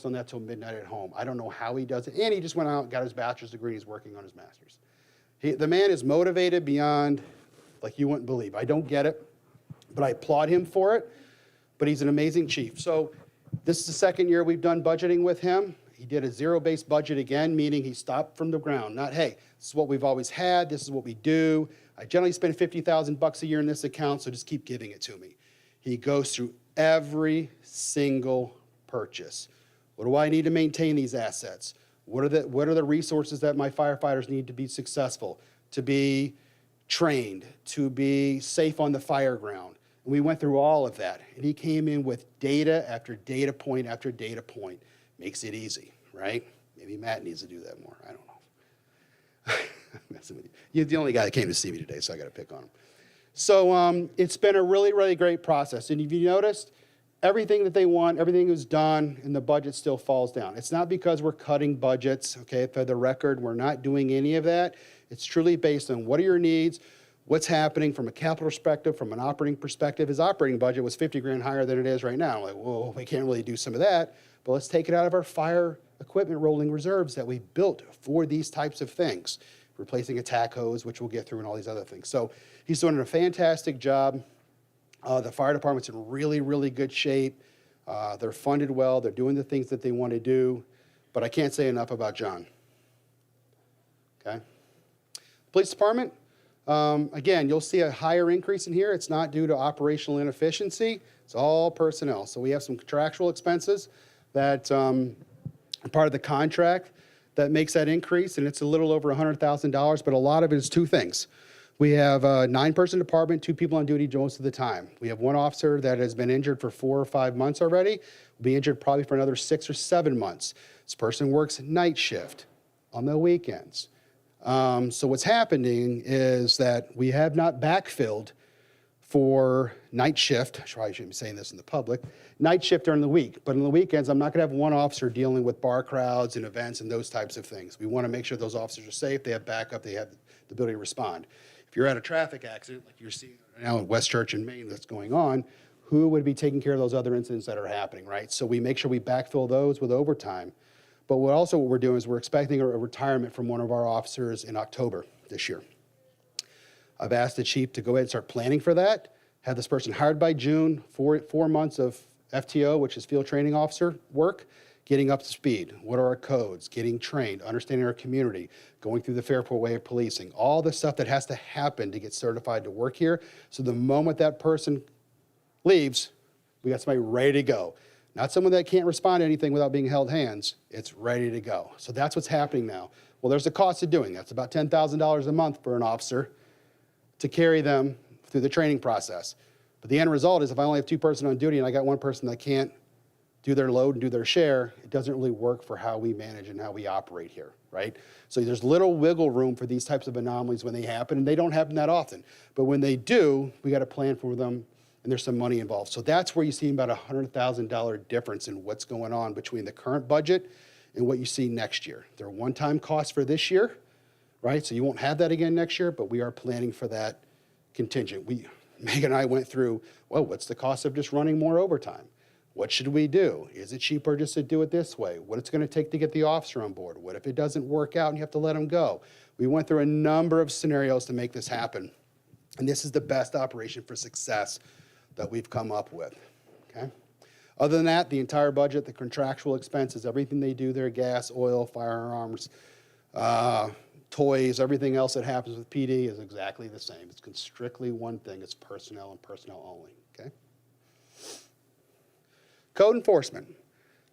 works on that till midnight at home. I don't know how he does it. And he just went out and got his bachelor's degree. He's working on his master's. The man is motivated beyond, like you wouldn't believe. I don't get it, but I applaud him for it. But he's an amazing chief. So this is the second year we've done budgeting with him. He did a zero-based budget again, meaning he stopped from the ground. Not, hey, this is what we've always had. This is what we do. I generally spend $50,000 a year in this account, so just keep giving it to me. He goes through every single purchase. What do I need to maintain these assets? What are the resources that my firefighters need to be successful, to be trained, to be safe on the fire ground? And we went through all of that. And he came in with data after data point after data point. Makes it easy, right? Maybe Matt needs to do that more. I don't know. I'm messing with you. You're the only guy that came to see me today, so I got to pick on him. So it's been a really, really great process. And if you noticed, everything that they want, everything is done, and the budget still falls down. It's not because we're cutting budgets, okay? For the record, we're not doing any of that. It's truly based on what are your needs, what's happening from a capital perspective, from an operating perspective. His operating budget was 50 grand higher than it is right now. I'm like, whoa, we can't really do some of that, but let's take it out of our fire equipment rolling reserves that we built for these types of things, replacing a tack hose, which we'll get through, and all these other things. So he's doing a fantastic job. The fire department's in really, really good shape. They're funded well. They're doing the things that they want to do. But I can't say enough about John. Okay? Police department, again, you'll see a higher increase in here. It's not due to operational inefficiency. It's all personnel. So we have some contractual expenses that are part of the contract that makes that increase, and it's a little over $100,000, but a lot of it is two things. We have a 9-person department, 2 people on duty most of the time. We have 1 officer that has been injured for 4 or 5 months already. Will be injured probably for another 6 or 7 months. This person works night shift on the weekends. So what's happening is that we have not backfilled for night shift. I probably shouldn't be saying this in the public. Night shift during the week, but on the weekends, I'm not going to have 1 officer dealing with bar crowds and events and those types of things. We want to make sure those officers are safe, they have backup, they have the ability to respond. If you're at a traffic accident, like you're seeing now in West Church and Maine that's going on, who would be taking care of those other incidents that are happening, right? So we make sure we backfill those with overtime. But what we're doing is we're expecting a retirement from one of our officers in October this year. I've asked the chief to go ahead and start planning for that, have this person hired by June, 4 months of FTO, which is field training officer work, getting up to speed. What are our codes? Getting trained, understanding our community, going through the Fairport way of policing, all the stuff that has to happen to get certified to work here. So the moment that person leaves, we got somebody ready to go. Not someone that can't respond to anything without being held hands. It's ready to go. So that's what's happening now. Well, there's a cost of doing that. It's about $10,000 a month for an officer to carry them through the training process. But the end result is if I only have 2 person on duty and I got 1 person that can't do their load and do their share, it doesn't really work for how we manage and how we operate here, right? So there's little wiggle room for these types of anomalies when they happen, and they don't happen that often. But when they do, we got to plan for them, and there's some money involved. So that's where you see about a $100,000 difference in what's going on between the current budget and what you see next year. They're one-time costs for this year, right? So you won't have that again next year, but we are planning for that contingent. Megan and I went through, well, what's the cost of just running more overtime? What should we do? Is it cheaper just to do it this way? What it's going to take to get the officer on board? What if it doesn't work out and you have to let him go? We went through a number of scenarios to make this happen. And this is the best operation for success that we've come up with, okay? Other than that, the entire budget, the contractual expenses, everything they do there, gas, oil, firearms, toys, everything else that happens with PD is exactly the same. It's strictly one thing. It's personnel and personnel only, okay? Code enforcement.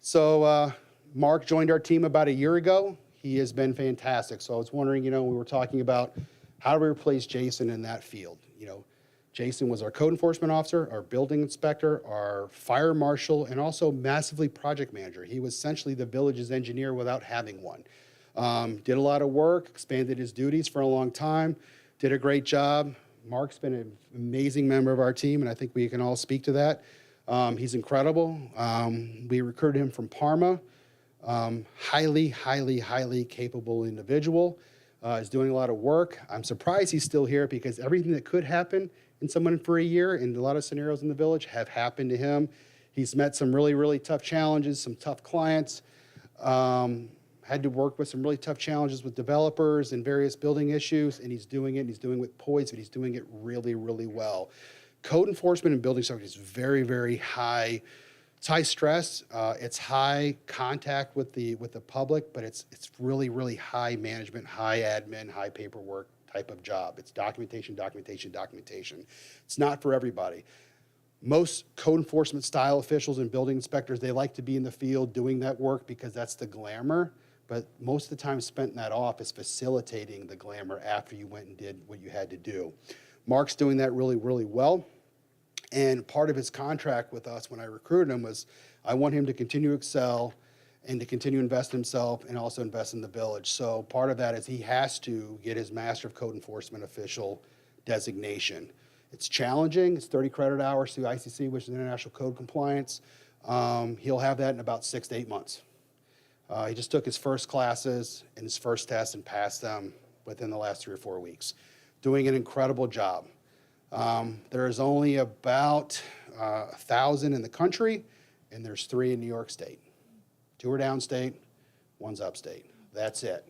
So Mark joined our team about a year ago. He has been fantastic. So I was wondering, we were talking about how do we replace Jason in that field? Jason was our code enforcement officer, our building inspector, our fire marshal, and also massively project manager. He was essentially the village's engineer without having one. Did a lot of work, expanded his duties for a long time, did a great job. Mark's been an amazing member of our team, and I think we can all speak to that. He's incredible. We recruited him from Parma. Highly, highly, highly capable individual. Is doing a lot of work. I'm surprised he's still here because everything that could happen in someone for a year in a lot of scenarios in the village have happened to him. He's met some really, really tough challenges, some tough clients, had to work with some really tough challenges with developers and various building issues, and he's doing it, and he's doing it with poise, but he's doing it really, really well. Code enforcement and building safety is very, very high. It's high stress. It's high contact with the public, but it's really, really high management, high admin, high paperwork type of job. It's documentation, documentation, documentation. It's not for everybody. Most code enforcement style officials and building inspectors, they like to be in the field doing that work because that's the glamour. But most of the time spent in that office facilitating the glamour after you went and did what you had to do. Mark's doing that really, really well. And part of his contract with us when I recruited him was I want him to continue to excel and to continue to invest in himself and also invest in the village. So part of that is he has to get his Master of Code Enforcement official designation. It's challenging. It's 30 credit hours through ICC, which is International Code Compliance. He'll have that in about 6 to 8 months. He just took his first classes and his first test and passed them within the last 3 or 4 weeks. Doing an incredible job. There's only about 1,000 in the country, and there's 3 in New York State. 2 are downstate, 1's upstate. That's it.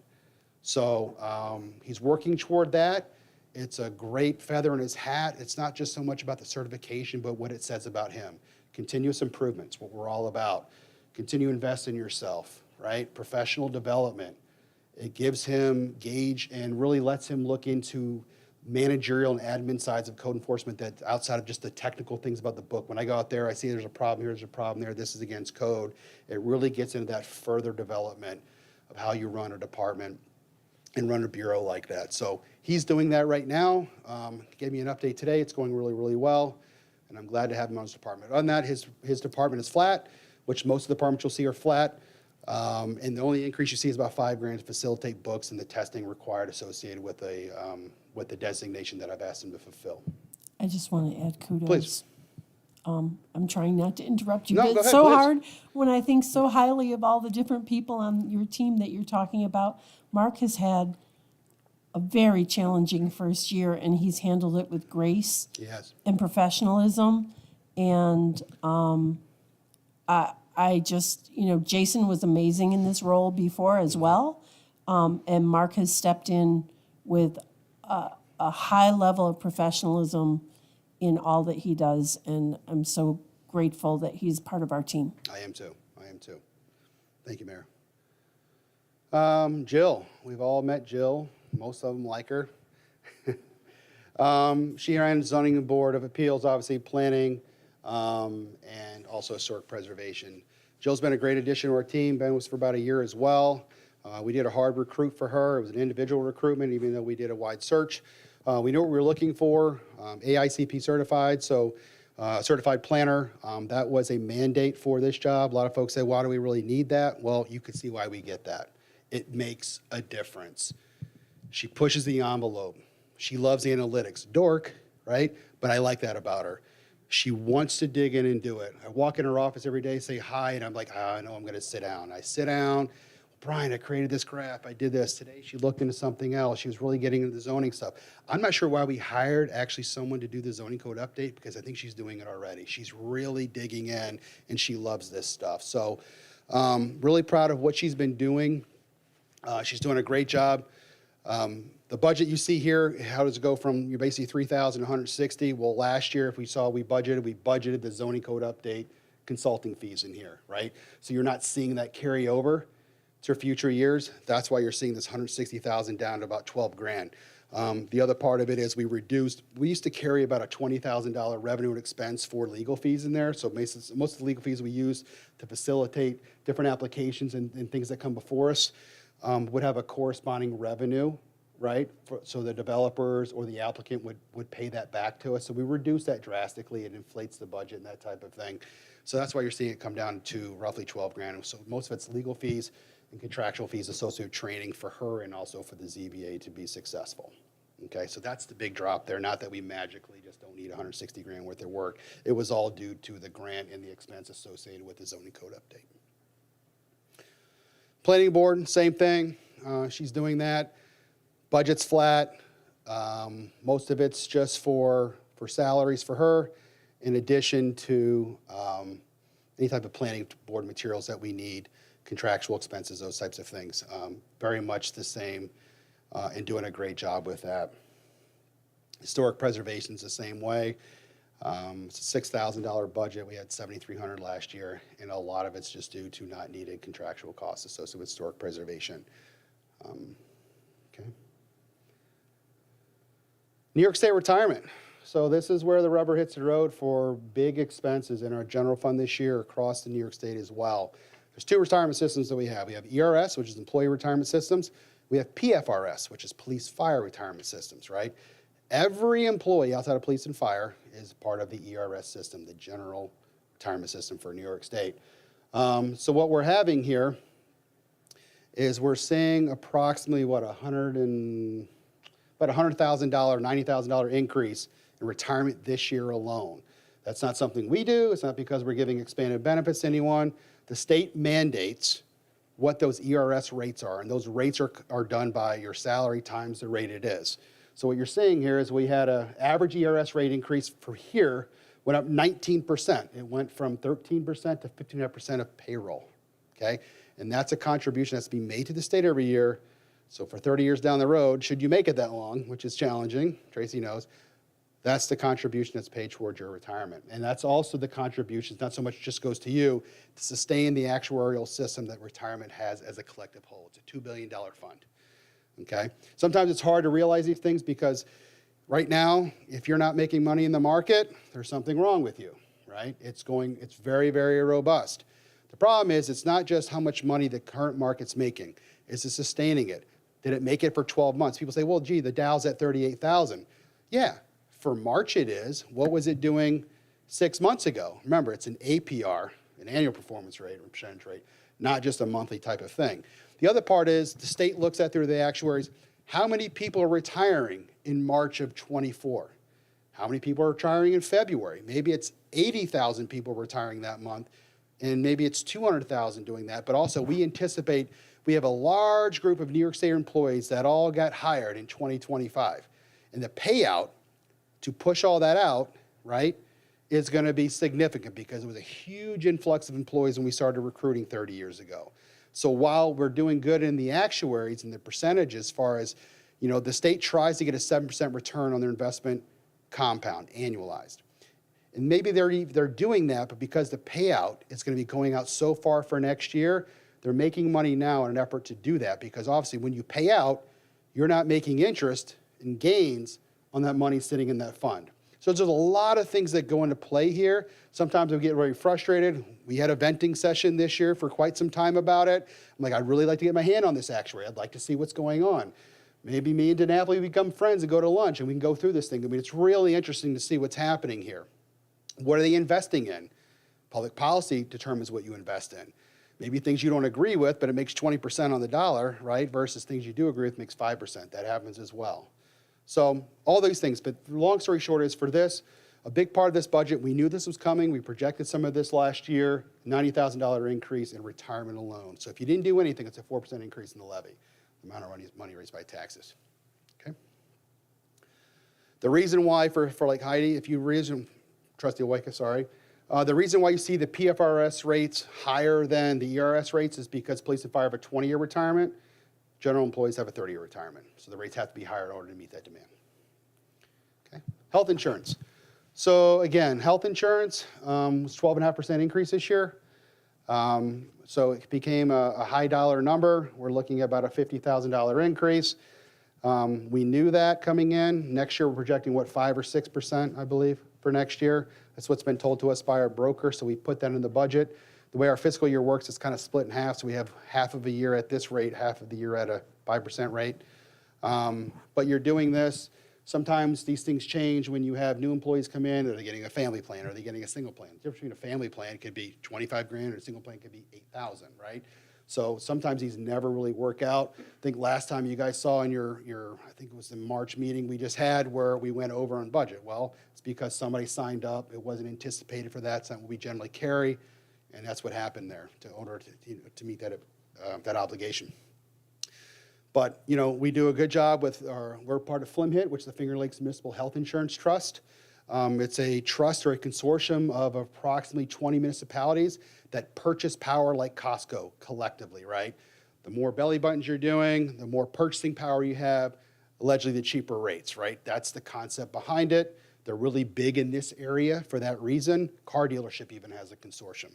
So he's working toward that. It's a great feather in his hat. It's not just so much about the certification, but what it says about him. Continuous improvements, what we're all about. Continue to invest in yourself, right? Professional development. It gives him gauge and really lets him look into managerial and admin sides of code enforcement that outside of just the technical things about the book. When I go out there, I see there's a problem here, there's a problem there, this is against code. It really gets into that further development of how you run a department and run a bureau like that. So he's doing that right now. He gave me an update today. It's going really, really well, and I'm glad to have him on his department. On that, his department is flat, which most of the departments you'll see are flat. And the only increase you see is about $5,000 to facilitate books and the testing required associated with the designation that I've asked him to fulfill. I just want to add kudos. Please. I'm trying not to interrupt you, No, but go it's ahead, so please. hard when I think so highly of all the different people on your team that you're talking about. Mark has had a very challenging first year, and he's handled it with grace Yes. and professionalism. And I just, Jason was amazing in this role before as well. And Mark has stepped in with a high level of professionalism in all that he does. And I'm so grateful that he's part of our team. I am too. Thank you, Mayor. Jill, we've all met Jill. Most of them like her. She ran zoning and board of appeals, obviously planning, and also historic preservation. Jill's been a great addition to our team. Ben was for about a year as well. We did a hard recruit for her. It was an individual recruitment, even though we did a wide search. We knew what we were looking for, AICP certified, so certified planner. That was a mandate for this job. A lot of folks say, why do we really need that? Well, you can see why we get that. It makes a difference. She pushes the envelope. She loves analytics. Dork, right? But I like that about her. She wants to dig in and do it. I walk in her office every day, say hi, and I'm like, I know I'm going to sit down. I sit down. Brian, I created this graph. I did this. Today she looked into something else. She was really getting into the zoning stuff. I'm not sure why we hired actually someone to do the zoning code update because I think she's doing it already. She's really digging in, and she loves this stuff. So really proud of what she's been doing. She's doing a great job. The budget you see here, how does it go from you're basically 3,000 to 160? Well, last year, if we budgeted the zoning code update consulting fees in here, right? So you're not seeing that carry over to future years. That's why you're seeing this 160,000 down to about 12 grand. The other part of it is we used to carry about a $20,000 revenue and expense for legal fees in there. So most of the legal fees we use to facilitate different applications and things that come before us would have a corresponding revenue, right? So the developers or the applicant would pay that back to us. So we reduce that drastically. It inflates the budget and that type of thing. So that's why you're seeing it come down to roughly 12 grand. So most of it's legal fees and contractual fees associated with training for her and also for the ZBA to be successful. Okay, so that's the big drop there. Not that we magically just don't need 160 grand worth of work. It was all due to the grant and the expense associated with the zoning code update. Planning board, same thing. She's doing that. Budget's flat. Most of it's just for salaries for her, in addition to any type of planning board materials that we need, contractual expenses, those types of things. Very much the same and doing a great job with that. Historic preservation's the same way. It's a $6,000 budget. We had $7,300 last year, and a lot of it's just due to not needed contractual costs associated with historic preservation. Okay. New York State retirement. So this is where the rubber hits the road for big expenses in our general fund this year across the New York State as well. There's two retirement systems that we have. We have ERS, which is Employee Retirement Systems. We have PFRS, which is Police Fire Retirement Systems, right? Every employee outside of police and fire is part of the ERS system, the General Retirement System for New York State. So what we're having here is we're seeing approximately, what, $100,000, $90,000 increase in retirement this year alone. That's not something we do. It's not because we're giving expanded benefits to anyone. The state mandates what those ERS rates are, and those rates are done by your salary times the rate it is. So what you're seeing here is we had an average ERS rate increase for here, went up 19%. It went from 13% to 15% of payroll, okay? And that's a contribution that's being made to the state every year. So for 30 years down the road, should you make it that long, which is challenging, Tracy knows, that's the contribution that's paid towards your retirement. And that's also the contribution, not so much just goes to you, to sustain the actuarial system that retirement has as a collective whole. It's a $2 billion fund. Okay? Sometimes it's hard to realize these things because right now, if you're not making money in the market, there's something wrong with you, right? It's very, very robust. The problem is it's not just how much money the current market's making. Is it sustaining it? Did it make it for 12 months? People say, well, gee, the Dow's at 38,000. Yeah, for March it is. What was it doing 6 months ago? Remember, it's an APR, an annual performance rate or percentage rate, not just a monthly type of thing. The other part is the state looks at through the actuaries, how many people are retiring in March of 24? How many people are retiring in February? Maybe it's 80,000 people retiring that month, and maybe it's 200,000 doing that. But also we anticipate we have a large group of New York State employees that all got hired in 2025. And the payout to push all that out, right, is going to be significant because it was a huge influx of employees when we started recruiting 30 years ago. So while we're doing good in the actuaries and the percentage as far as, you know, the state tries to get a 7% return on their investment compound, annualized. And maybe they're doing that, but because the payout is going to be going out so far for next year, they're making money now in an effort to do that because obviously when you pay out, you're not making interest and gains on that money sitting in that fund. So there's a lot of things that go into play here. Sometimes we get very frustrated. We had a venting session this year for quite some time about it. I'm like, I'd really like to get my hand on this actuary. I'd like to see what's going on. Maybe me and DiNapoli become friends and go to lunch and we can go through this thing. I mean, it's really interesting to see what's happening here. What are they investing in? Public policy determines what you invest in. Maybe things you don't agree with, but it makes 20% on the dollar, right? Versus things you do agree with makes 5%. That happens as well. So all these things, but long story short is for this, a big part of this budget, we knew this was coming. We projected some of this last year, $90,000 increase in retirement alone. So if you didn't do anything, it's a 4% increase in the levy, the amount of money raised by taxes. Okay. The reason why for like Heidi, if you reason, Trustee Oika, sorry, the reason why you see the PFRS rates higher than the ERS rates is because police and fire have a 20-year retirement. General employees have a 30-year retirement. So the rates have to be higher in order to meet that demand. Okay. Health insurance. So again, health insurance was 12.5% increase this year. So it became a high dollar number. We're looking at about a $50,000 increase. We knew that coming in. Next year we're projecting, what, 5 or 6%, I believe, for next year. That's what's been told to us by our broker, so we put that in the budget. The way our fiscal year works, it's kind of split in half, so we have half of a year at this rate, half of the year at a 5% rate. But you're doing this. Sometimes these things change when you have new employees come in. Are they getting a family plan? Are they getting a single plan? The difference between a family plan could be 25 grand, or a single plan could be 8,000, right? So sometimes these never really work out. I think last time you guys saw in your I think it was the March meeting we just had where we went over on budget. Well, it's because somebody signed up. It wasn't anticipated for that. It's something we generally carry. And that's what happened there in order to meet that obligation. But, you know, we do a good job with we're part of FLMHIT, which is the Finger Lakes Municipal Health Insurance Trust. It's a trust or a consortium of approximately 20 municipalities that purchase power like Costco collectively, right? The more belly buttons you're doing, the more purchasing power you have, allegedly the cheaper rates, right? That's the concept behind it. They're really big in this area for that reason. Car dealership even has a consortium.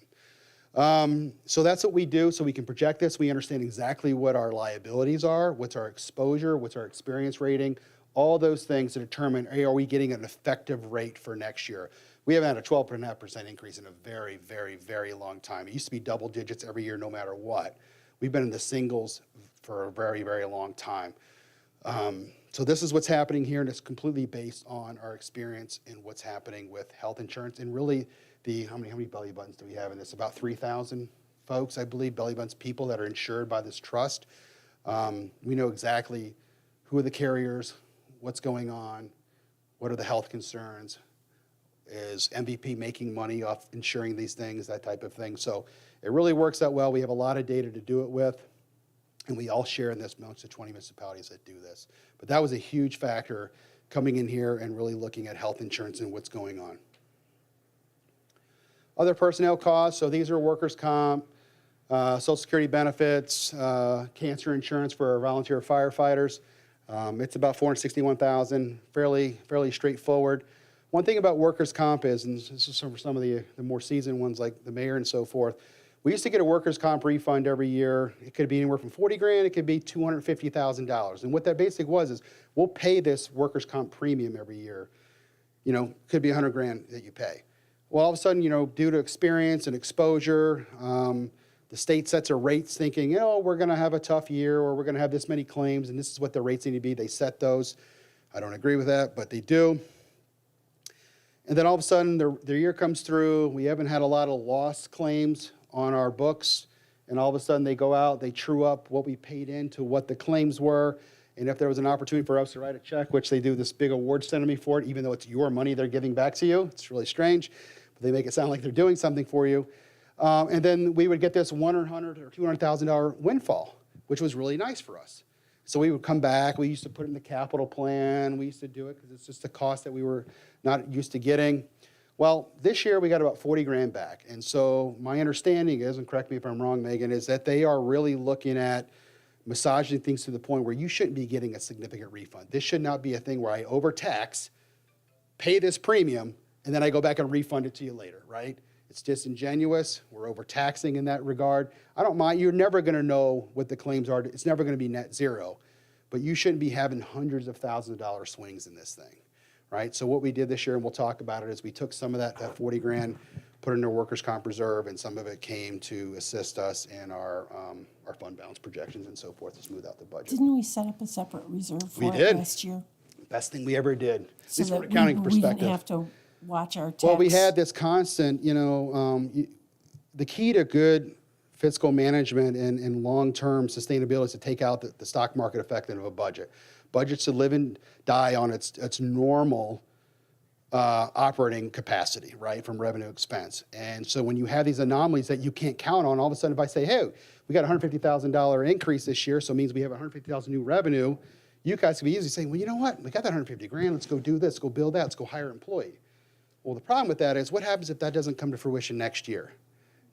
So that's what we do. So we can project this. We understand exactly what our liabilities are, what's our exposure, what's our experience rating, all those things to determine, hey, are we getting an effective rate for next year? We haven't had a 12.5% increase in a very, very, very long time. It used to be double digits every year, no matter what. We've been in the singles for a very, very long time. So this is what's happening here, and it's completely based on our experience and what's happening with health insurance. And really, how many belly buttons do we have in this? About 3,000 folks, I believe, belly buttons, people that are insured by this trust. We know exactly who are the carriers, what's going on, what are the health concerns, is MVP making money off insuring these things, that type of thing. So it really works out well. We have a lot of data to do it with, and we all share in this amongst the 20 municipalities that do this. But that was a huge factor coming in here and really looking at health insurance and what's going on. Other personnel costs, so these are workers' comp, Social Security benefits, cancer insurance for our volunteer firefighters. It's about $461,000, fairly straightforward. One thing about workers' comp is, and this is for some of the more seasoned ones like the mayor and so forth, we used to get a workers' comp refund every year. It could be anywhere from $40,000, it could be $250,000. And what that basically was is, we'll pay this workers' comp premium every year. You know, could be $100,000 that you pay. Well, all of a sudden, you know, due to experience and exposure, the state sets a rates thinking, you know, we're going to have a tough year, or we're going to have this many claims, and this is what the rates need to be. They set those. I don't agree with that, but they do. And then all of a sudden, the year comes through. We haven't had a lot of loss claims on our books, and all of a sudden they go out, they true up what we paid into what the claims were, and if there was an opportunity for us to write a check, which they do this big award ceremony for it, even though it's your money they're giving back to you, it's really strange, but they make it sound like they're doing something for you. And then we would get this $100,000 or $200,000 windfall, which was really nice for us. So we would come back. We used to put it in the capital plan. We used to do it because it's just a cost that we were not used to getting. Well, this year we got about $40,000 back. And so my understanding is, and correct me if I'm wrong, Megan, is that they are really looking at massaging things to the point where you shouldn't be getting a significant refund. This should not be a thing where I overtax, pay this premium, and then I go back and refund it to you later, right? It's disingenuous. We're overtaxing in that regard. I don't mind. You're never going to know what the claims are. It's never going to be net zero. But you shouldn't be having hundreds of thousands of dollar swings in this thing, right? So what we did this year, and we'll talk about it, is we took some of that $40,000, put it in our workers' comp reserve, and some of it came to assist us in our fund balance projections and so forth to smooth out the budget. Didn't we set up a separate reserve for it last year? Best thing we ever did, at So least from an that accounting we perspective. didn't have to watch our tax. Well, we had this constant, the key to good fiscal management and long-term sustainability is to take out the stock market effect of a budget. Budgets should live and die on its normal operating capacity, right, from revenue expense. And so when you have these anomalies that you can't count on, all of a sudden if I say, hey, we got a $150,000 increase this year, so it means we have $150,000 new revenue, you guys can be easily saying, well, you know what, we got that $150,000, let's go do this, let's go build that, let's go hire an employee. Well, the problem with that is, what happens if that doesn't come to fruition next year?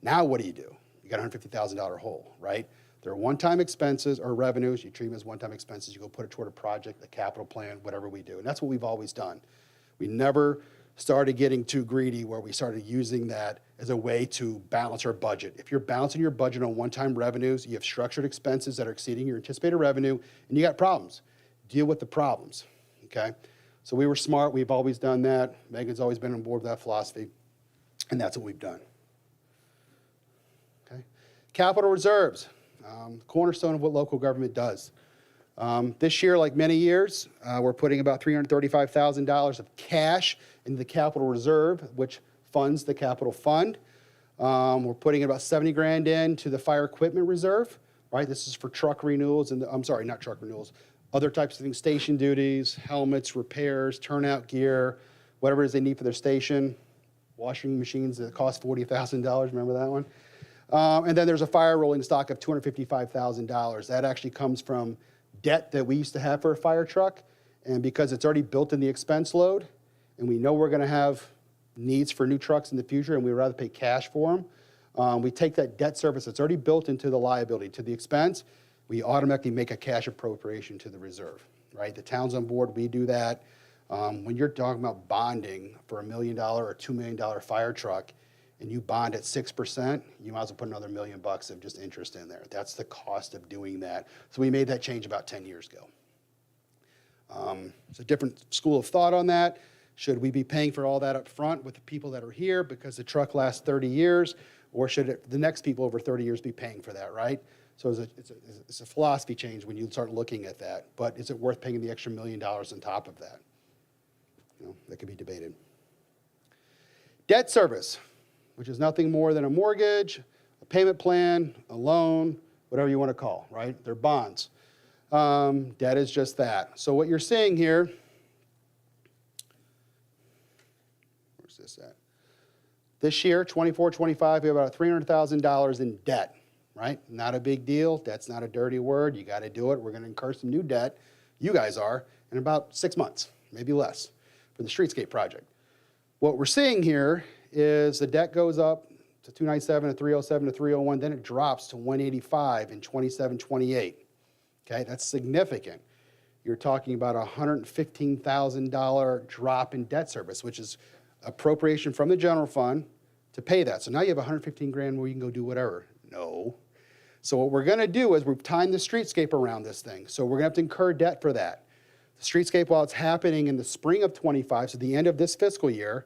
Now what do? You got a $150,000 hole, right? They're one-time expenses or revenues. You treat them as one-time expenses. You go put it toward a project, a capital plan, whatever we do. And that's what we've always done. We never started getting too greedy where we started using that as a way to balance our budget. If you're balancing your budget on one-time revenues, you have structured expenses that are exceeding your anticipated revenue, and you got problems. Deal with the problems, okay? So we were smart. We've always done that. Megan's always been on board with that philosophy, and that's what we've done. Okay. Capital reserves, cornerstone of what local government does. This year, like many years, we're putting about $335,000 of cash into the capital reserve, which funds the capital fund. We're putting about $70,000 into the fire equipment reserve, right? This is for truck renewals, not truck renewals, other types of things, station duties, helmets, repairs, turnout gear, whatever it is they need for their station. Washing machines that cost $40,000, remember that one? And then there's a fire rolling stock of $255,000. That actually comes from debt that we used to have for a fire truck, and because it's already built in the expense load, and we know we're going to have needs for new trucks in the future, and we'd rather pay cash for them, we take that debt service that's already built into the liability, to the expense, we automatically make a cash appropriation to the reserve, right? The town's on board, we do that. When you're talking about bonding for $1 million or $2 million fire truck, and you bond at 6%, you might as well put another $1 million of just interest in there. That's the cost of doing that. So we made that change about 10 years ago. It's a different school of thought on that. Should we be paying for all that up front with the people that are here because the truck lasts 30 years, or should the next people over 30 years be paying for that, right? So it's a philosophy change when you start looking at that. But is it worth paying the extra $1 million on top of that? You know, that could be debated. Debt service, which is nothing more than a mortgage, a payment plan, a loan, whatever you want to call, right? They're bonds. Debt is just that. So what you're seeing here, where's this at? This year, 24, 25, we have about $300,000 in debt, right? Not a big deal. Debt's not a dirty word. You got to do it. We're going to incur some new debt. You guys are in about 6 months, maybe less, for the Streetscape project. What we're seeing here is the debt goes up to 297 to 307 to 301, then it drops to 185 in 27, 28. Okay, that's significant. You're talking about a $115,000 drop in debt service, which is appropriation from the general fund to pay that. So now you have 115 grand where you can go do whatever. No. So what we're going to do is we've timed the streetscape around this thing. So we're going to have to incur debt for that. The streetscape, while it's happening in the spring of 25, so the end of this fiscal year,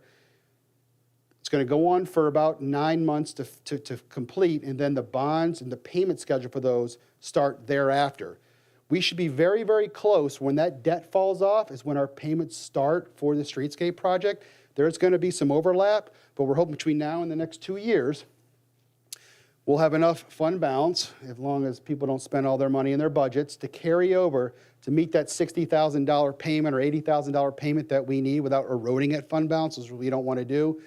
it's going to go on for about 9 months to complete, and then the bonds and the payment schedule for those start thereafter. We should be very, very close. When that debt falls off is when our payments start for the streetscape project. There's going to be some overlap, but we're hoping between now and the next 2 years, we'll have enough fund balance, as long as people don't spend all their money in their budgets, to carry over to meet that $60,000 payment or $80,000 payment that we need without eroding at fund balance, which we don't want to do.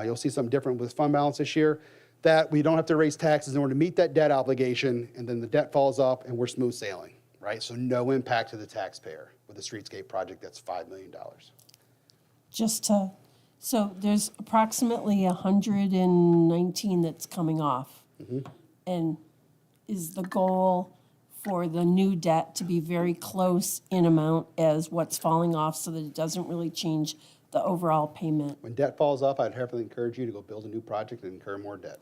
You'll see something different with fund balance this year, that we don't have to raise taxes in order to meet that debt obligation, and then the debt falls off and we're smooth sailing, right? So no impact to the taxpayer with a streetscape project that's $5 million. So there's approximately 119 that's coming off. Mm-hmm. And is the goal for the new debt to be very close in amount as what's falling off so that it doesn't really change the overall payment? When debt falls off, I'd heavily encourage you to go build a new project and incur more debt.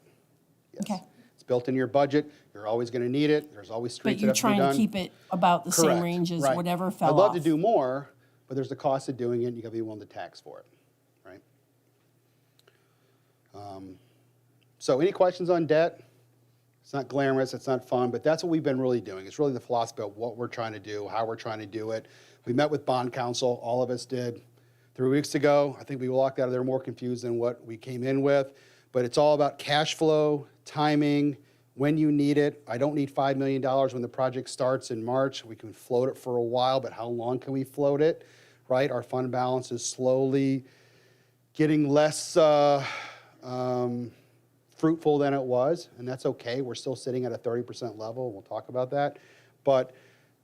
Yes. Okay. It's built in your budget. You're always going to need it. There's always streets But you're that have to be trying done. to keep it about the same Correct. range as Right. whatever fell off. I'd love to do more, but there's the cost of doing it, and you got to be willing to tax for it, right? So any questions on debt? It's not glamorous, it's not fun, but that's what we've been really doing. It's really the philosophy of what we're trying to do, how we're trying to do it. We met with bond counsel, all of us did, 3 weeks ago. I think we walked out of there more confused than what we came in with, but it's all about cash flow, timing, when you need it. I don't need $5 million when the project starts in March. We can float it for a while, but how long can we float it, right? Our fund balance is slowly getting less fruitful than it was, and that's okay. We're still sitting at a 30% level. We'll talk about that. But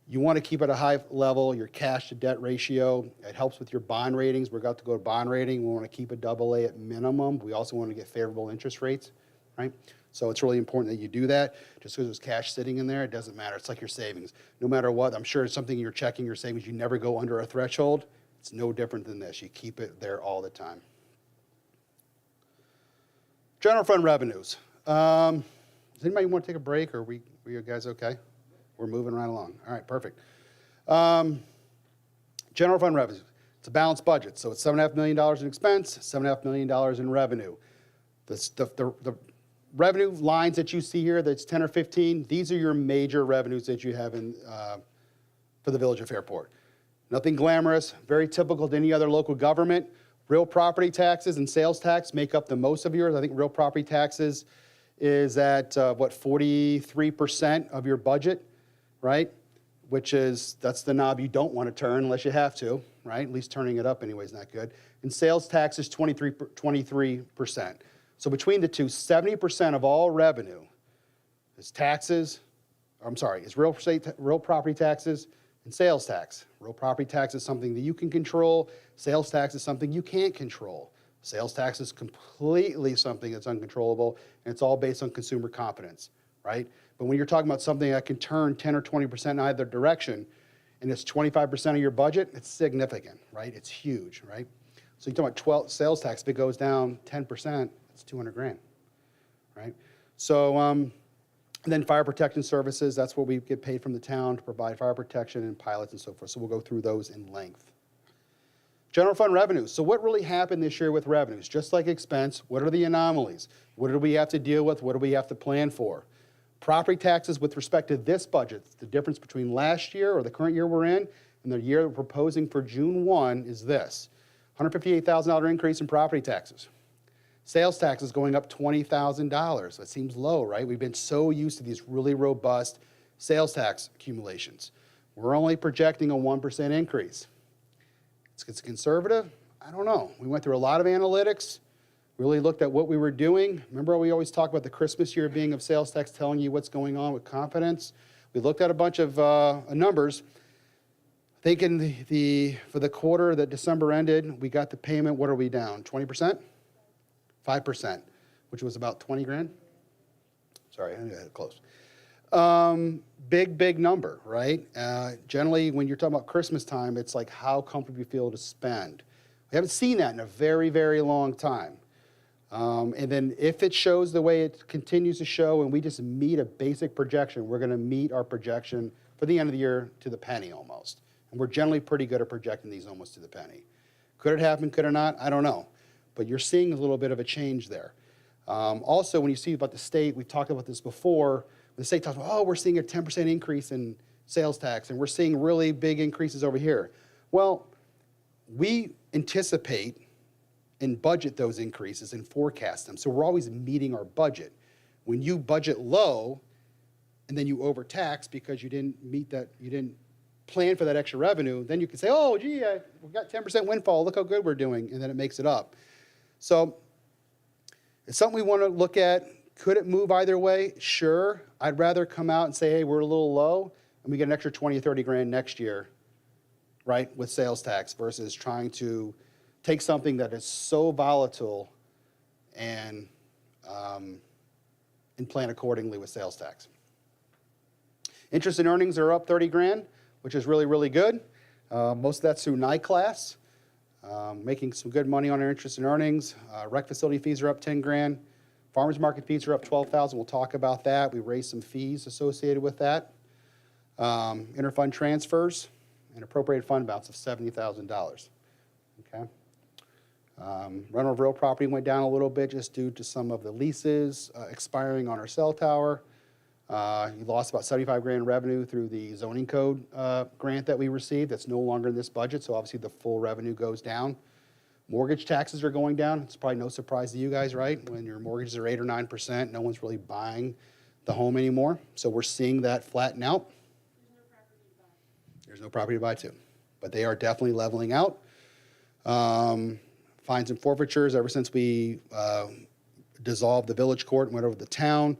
you want to keep at a high level your cash to debt ratio. It helps with your bond ratings. We're about to go to bond rating. We want to keep a AA at minimum. We also want to get favorable interest rates, right? So it's really important that you do that. Just because there's cash sitting in there, it doesn't matter. It's like your savings. No matter what, I'm sure it's something you're checking your savings. You never go under a threshold. It's no different than this. You keep it there all the time. General fund revenues. Does anybody want to take a break, or are you guys okay? We're moving right along. All right, perfect. General fund revenues. It's a balanced budget, so it's $7.5 million in expense, $7.5 million in revenue. The revenue lines that you see here, that's 10 or 15, these are your major revenues that you have in for the Village of Fairport. Nothing glamorous, very typical to any other local government. Real property taxes and sales tax make up the most of yours. I think real property taxes is at, 43% of your budget, right? That's the knob you don't want to turn unless you have to, right? At least turning it up anyway is not good. And sales tax is 23%. So between the two, 70% of all revenue is real property taxes, and sales tax. Real property tax is something that you can control. Sales tax is something you can't control. Sales tax is completely something that's uncontrollable, and it's all based on consumer confidence, right? But when you're talking about something that can turn 10 or 20% in either direction, and it's 25% of your budget, it's significant, right? It's huge, right? So you're talking about 12 sales tax. If it goes down 10%, it's 200 grand, right? So and then fire protection services, that's what we get paid from the town to provide fire protection and pilots and so forth. So we'll go through those in length. General fund revenues. So what really happened this year with revenues? Just like expense, what are the anomalies? What do we have to deal with? What do we have to plan for? Property taxes with respect to this budget, the difference between last year or the current year we're in and the year we're proposing for June 1 is this. $158,000 increase in property taxes. Sales taxes going up $20,000. That seems low, right? We've been so used to these really robust sales tax accumulations. We're only projecting a 1% increase. It's conservative? I don't know. We went through a lot of analytics, really looked at what we were doing. Remember we always talk about the Christmas year being of sales tax telling you what's going on with confidence? We looked at a bunch of numbers. Thinking for the quarter that December ended, we got the payment, what are we down, 20%? 5%, which was about 20 grand. Sorry, I had it close. Big number, right? Generally, when you're talking about Christmas time, it's like how comfortable you feel to spend. We haven't seen that in a very, very long time. And then if it shows the way it continues to show and we just meet a basic projection, we're going to meet our projection for the end of the year to the penny almost. And we're generally pretty good at projecting these almost to the penny. Could it happen, could it not? I don't know. But you're seeing a little bit of a change there. Also, when you see about the state, we've talked about this before, the state talks about, oh, we're seeing a 10% increase in sales tax, and we're seeing really big increases over here. Well, we anticipate and budget those increases and forecast them, so we're always meeting our budget. When you budget low, and then you overtax because you didn't meet that, you didn't plan for that extra revenue, then you can say, oh, gee, we got 10% windfall, look how good we're doing, and then it makes it up. So it's something we want to look at. Could it move either way? Sure. I'd rather come out and say, hey, we're a little low, and we get an extra 20 or 30 grand next year, right, with sales tax versus trying to take something that is so volatile and plan accordingly with sales tax. Interest and earnings are up 30 grand, which is really, really good. Most of that's through NICLAS, making some good money on our interest and earnings. Rec facility fees are up 10 grand. Farmers market fees are up 12,000. We'll talk about that. We raised some fees associated with that. Interfund transfers and appropriated fund balance of $70,000. Okay. Rental of real property went down a little bit just due to some of the leases expiring on our cell tower. You lost about 75 grand revenue through the zoning code grant that we received. That's no longer in this budget, so obviously the full revenue goes down. Mortgage taxes are going down. It's probably no surprise to you guys, right? When your mortgages are 8 or 9%, no one's really buying the home anymore. So we're seeing that flatten out. There's no property to buy too. But they are definitely leveling out. Fines and forfeitures, ever since we dissolved the village court and went over to the town,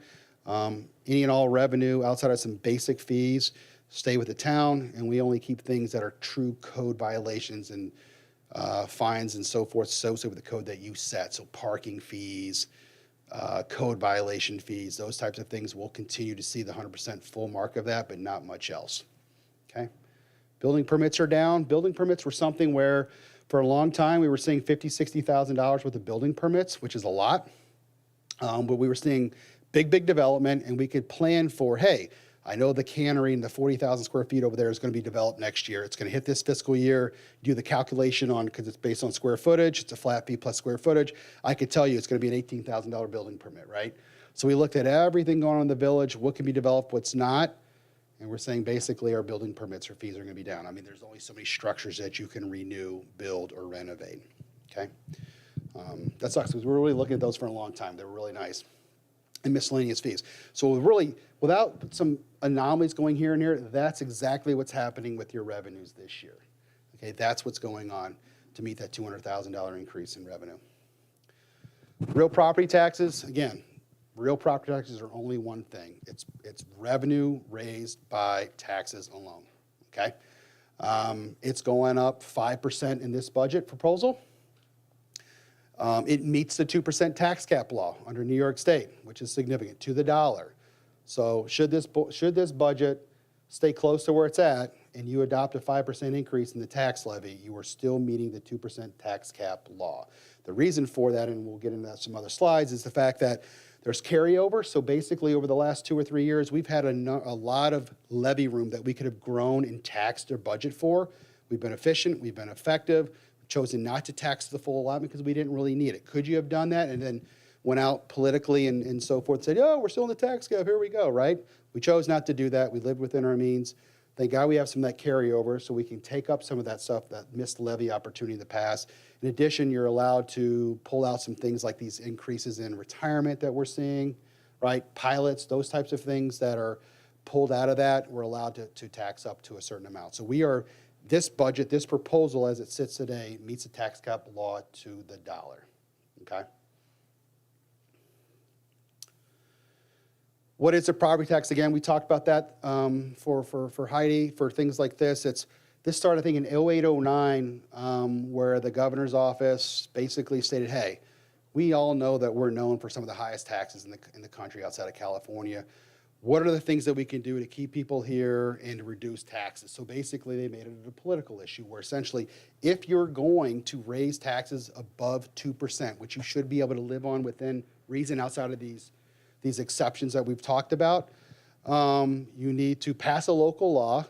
any and all revenue outside of some basic fees stay with the town, and we only keep things that are true code violations and fines and so forth associated with the code that you set. So parking fees, code violation fees, those types of things, we'll continue to see the 100% full mark of that, but not much else. Okay? Building permits are down. Building permits were something where for a long time we were seeing $50,000, $60,000 worth of building permits, which is a lot. But we were seeing big development, and we could plan for, hey, I know the cannery and the 40,000 square feet over there is going to be developed next year. It's going to hit this fiscal year. Do the calculation on, because it's based on square footage. It's a flat fee plus square footage. I could tell you it's going to be an $18,000 building permit, right? So we looked at everything going on in the village, what can be developed, what's not, and we're saying basically our building permits or fees are going to be down. I mean, there's only so many structures that you can renew, build, or renovate, okay? That sucks because we're really looking at those for a long time. They were really nice. And miscellaneous fees. So really, without some anomalies going here and here, that's exactly what's happening with your revenues this year. Okay, that's what's going on to meet that $200,000 increase in revenue. Real property taxes, again, real property taxes are only one thing. It's revenue raised by taxes alone, okay? It's going up 5% in this budget proposal. It meets the 2% tax cap law under New York State, which is significant, to the dollar. So should this budget stay close to where it's at and you adopt a 5% increase in the tax levy, you are still meeting the 2% tax cap law. The reason for that, and we'll get into some other slides, is the fact that there's carryover. So basically over the last 2 or 3 years, we've had a lot of levy room that we could have grown and taxed our budget for. We've been efficient, we've been effective, chosen not to tax the full allotment because we didn't really need it. Could you have done that and then went out politically and so forth and said, oh, we're still in the tax cap, here we go, right? We chose not to do that. We lived within our means. Thank God we have some of that carryover so we can take up some of that stuff, that missed levy opportunity in the past. In addition, you're allowed to pull out some things like these increases in retirement that we're seeing, right? Pilots, those types of things that are pulled out of that, we're allowed to tax up to a certain amount. So we are, this budget, this proposal as it sits today meets the tax cap law to the dollar, okay? What is a property tax? Again, we talked about that for Heidi, for things like this. This started, I think, in 08, 09, where the governor's office basically stated, hey, we all know that we're known for some of the highest taxes in the country outside of California. What are the things that we can do to keep people here and to reduce taxes? So basically, they made it a political issue where essentially, if you're going to raise taxes above 2%, which you should be able to live on within reason outside of these exceptions that we've talked about, you need to pass a local law,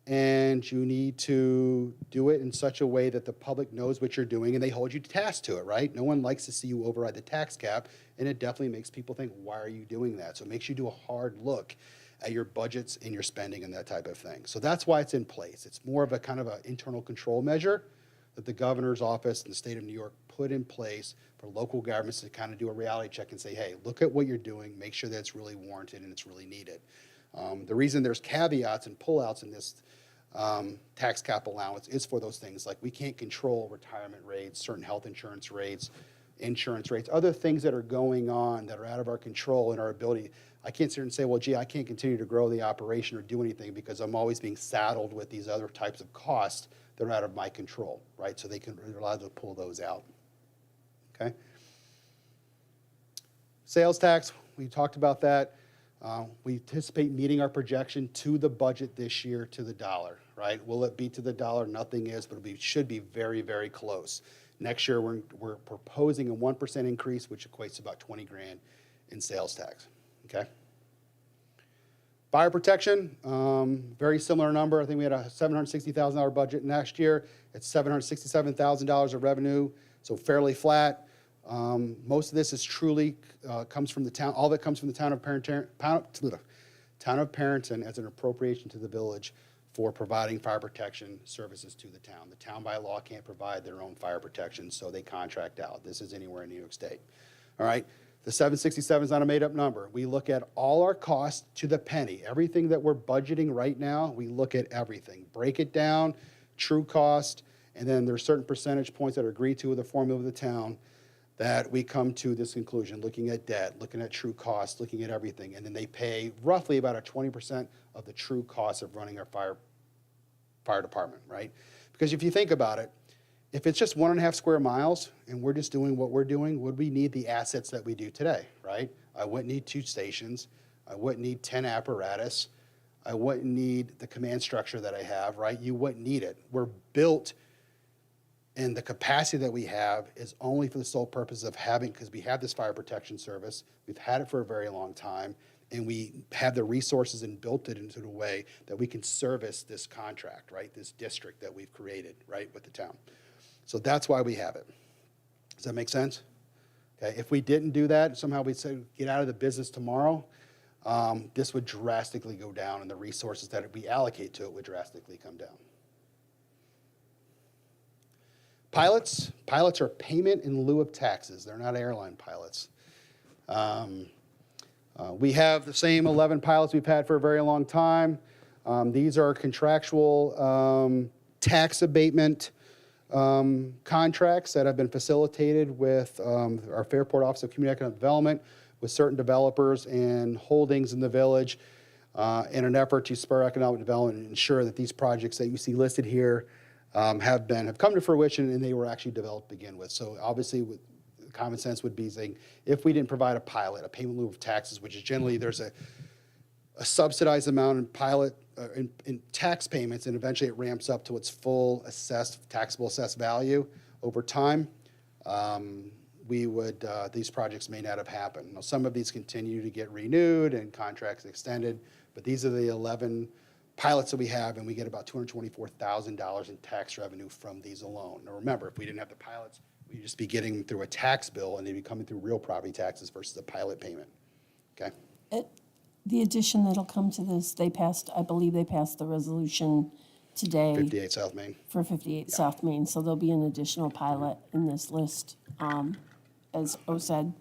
and you need to do it in such a way that the public knows what you're doing and they hold you to task to it, right? No one likes to see you override the tax cap, and it definitely makes people think, why are you doing that? So it makes you do a hard look at your budgets and your spending and that type of thing. So that's why it's in place. It's more of a kind of an internal control measure that the governor's office in the state of New York put in place for local governments to kind of do a reality check and say, hey, look at what you're doing, make sure that it's really warranted and it's really needed. The reason there's caveats and pullouts in this tax cap allowance is for those things. Like we can't control retirement rates, certain health insurance rates, other things that are going on that are out of our control and our ability. I can't sit here and say, well, gee, I can't continue to grow the operation or do anything because I'm always being saddled with these other types of costs that are out of my control, right? So they're allowed to pull those out, okay? Sales tax, we talked about that. We anticipate meeting our projection to the budget this year to the dollar, right? Will it be to the dollar? Nothing is, but it should be very, very close. Next year, we're proposing a 1% increase, which equates to about 20 grand in sales tax, okay? Fire protection, very similar number. I think we had a $760,000 budget last year. It's $767,000 of revenue, so fairly flat. Most of this is truly comes from the town. All of it comes from the town of Parenton as an appropriation to the village for providing fire protection services to the town. The town by law can't provide their own fire protection, so they contract out. This is anywhere in New York State. All right. The 767 is not a made-up number. We look at all our costs to the penny. Everything that we're budgeting right now, we look at everything. Break it down, true cost, and then there's certain percentage points that are agreed to with the formula of the town that we come to this conclusion, looking at debt, looking at true cost, looking at everything. And then they pay roughly about a 20% of the true cost of running our fire department, right? Because if you think about it, if it's just 1.5 square miles and we're just doing what we're doing, would we need the assets that we do today, right? I wouldn't need 2 stations. I wouldn't need 10 apparatus. I wouldn't need the command structure that I have, right? You wouldn't need it. We're built, and the capacity that we have is only for the sole purpose of having, because we have this fire protection service. We've had it for a very long time, and we have the resources and built it into a way that we can service this contract, right? This district that we've created, right, with the town. So that's why we have it. Does that make sense? Okay. If we didn't do that, somehow we said get out of the business tomorrow, this would drastically go down, and the resources that we allocate to it would drastically come down. Pilots are payment in lieu of taxes. They're not airline pilots. We have the same 11 pilots we've had for a very long time. These are contractual tax abatement contracts that have been facilitated with our Fairport Office of Community Economic Development with certain developers and holdings in the village. in an effort to spur economic development and ensure that these projects that you see listed here have come to fruition and they were actually developed to begin with. So obviously, common sense would be saying if we didn't provide a pilot, a payment in lieu of taxes, which is generally there's a subsidized amount in pilot in tax payments, and eventually it ramps up to its full taxable assessed value over time. These projects may not have happened. Now, some of these continue to get renewed and contracts extended, but these are the 11 pilots that we have, and we get about $224,000 in tax revenue from these alone. Now, remember, if we didn't have the pilots, we'd just be getting them through a tax bill, and they'd be coming through real property taxes versus a pilot payment. Okay. The addition that'll come to this, I believe they passed the resolution today 58 South Main. for 58 South Main, so there'll be an additional pilot in this list, as O said,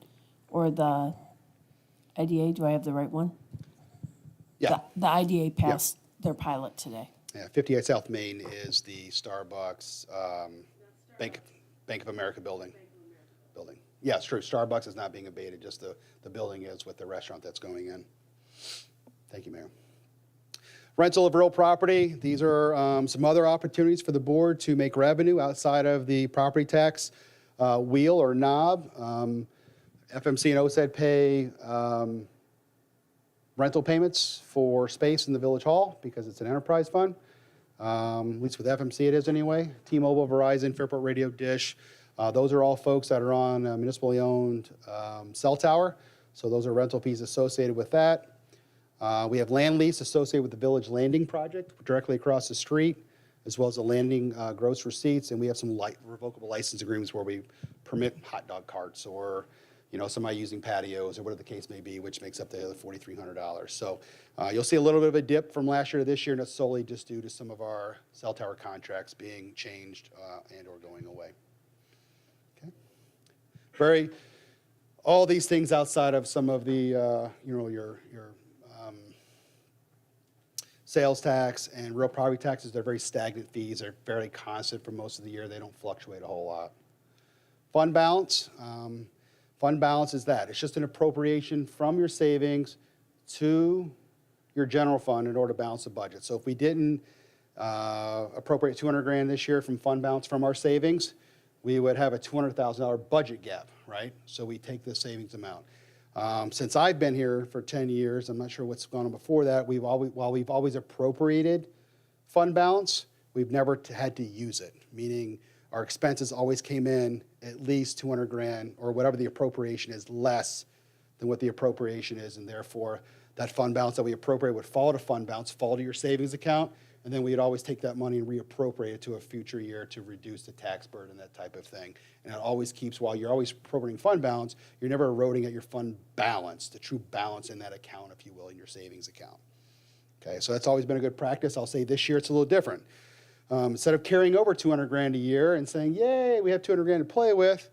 or the IDA, do I have the right one? Yeah. The IDA passed their pilot today. Yeah, 58 South Main is the Starbucks, Bank of America building. Yeah, it's true. Starbucks is not being abated, just the building is with the restaurant that's going in. Thank you, Mayor. Rental of real property. These are some other opportunities for the board to make revenue outside of the property tax wheel or knob. FMC and OSED pay rental payments for space in the Village Hall because it's an enterprise fund. At least with FMC it is anyway. T-Mobile, Verizon, Fairport Radio, Dish. Those are all folks that are on a municipally owned cell tower. So those are rental fees associated with that. We have land lease associated with the Village Landing project directly across the street, as well as the landing gross receipts. And we have some revocable license agreements where we permit hot dog carts or somebody using patios or whatever the case may be, which makes up the other $4,300. So you'll see a little bit of a dip from last year to this year, and that's solely just due to some of our cell tower contracts being changed and or going away. Okay. All these things outside of some of the, your sales tax and real property taxes, they're very stagnant fees. They're fairly constant for most of the year. They don't fluctuate a whole lot. Fund balance. Fund balance is that. It's just an appropriation from your savings to your general fund in order to balance the budget. So if we didn't appropriate $200,000 this year from fund balance from our savings, we would have a $200,000 budget gap, right? So we take the savings amount. Since I've been here for 10 years, I'm not sure what's gone on before that, while we've always appropriated fund balance, we've never had to use it, meaning our expenses always came in at least $200,000 or whatever the appropriation is less than what the appropriation is, and therefore that fund balance that we appropriate would fall to fund balance, fall to your savings account, and then we'd always take that money and reappropriate it to a future year to reduce the tax burden, that type of thing. And it always keeps, while you're always appropriating fund balance, you're never eroding at your fund balance, the true balance in that account, if you will, in your savings account. Okay, so that's always been a good practice. I'll say this year it's a little different. Instead of carrying over $200,000 a year and saying, yay, we have $200,000 to play with,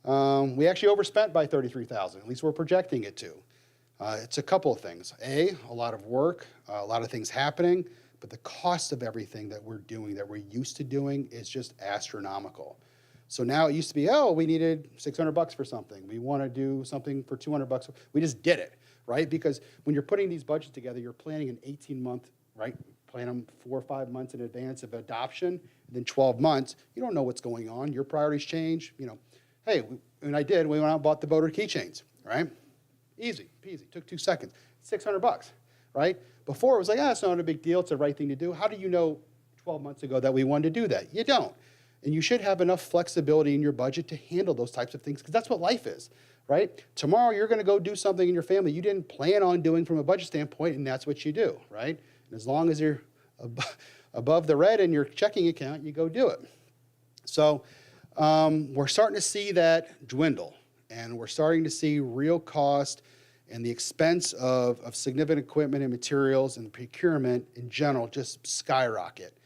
we actually overspent by $33,000. At least we're projecting it to. It's a couple of things. A lot of work, a lot of things happening, but the cost of everything that we're doing, that we're used to doing, is just astronomical. So now it used to be, we needed $600 for something. We want to do something for $200. We just did it, right? Because when you're putting these budgets together, you're planning an 18-month, right? Plan them 4 or 5 months in advance of adoption, and then 12 months. You don't know what's going on. Your priorities change. Hey, when I did, we went out and bought the voter keychains, right? Easy peasy. Took 2 seconds. $600, right? Before it was like, it's not a big deal. It's the right thing to do. How do you know 12 months ago that we wanted to do that? You don't. And you should have enough flexibility in your budget to handle those types of things, because that's what life is, right? Tomorrow you're going to go do something in your family you didn't plan on doing from a budget standpoint, and that's what you do, right? And as long as you're above the red in your checking account, you go do it. So we're starting to see that dwindle, and we're starting to see real cost and the expense of significant equipment and materials and procurement in general just skyrocket.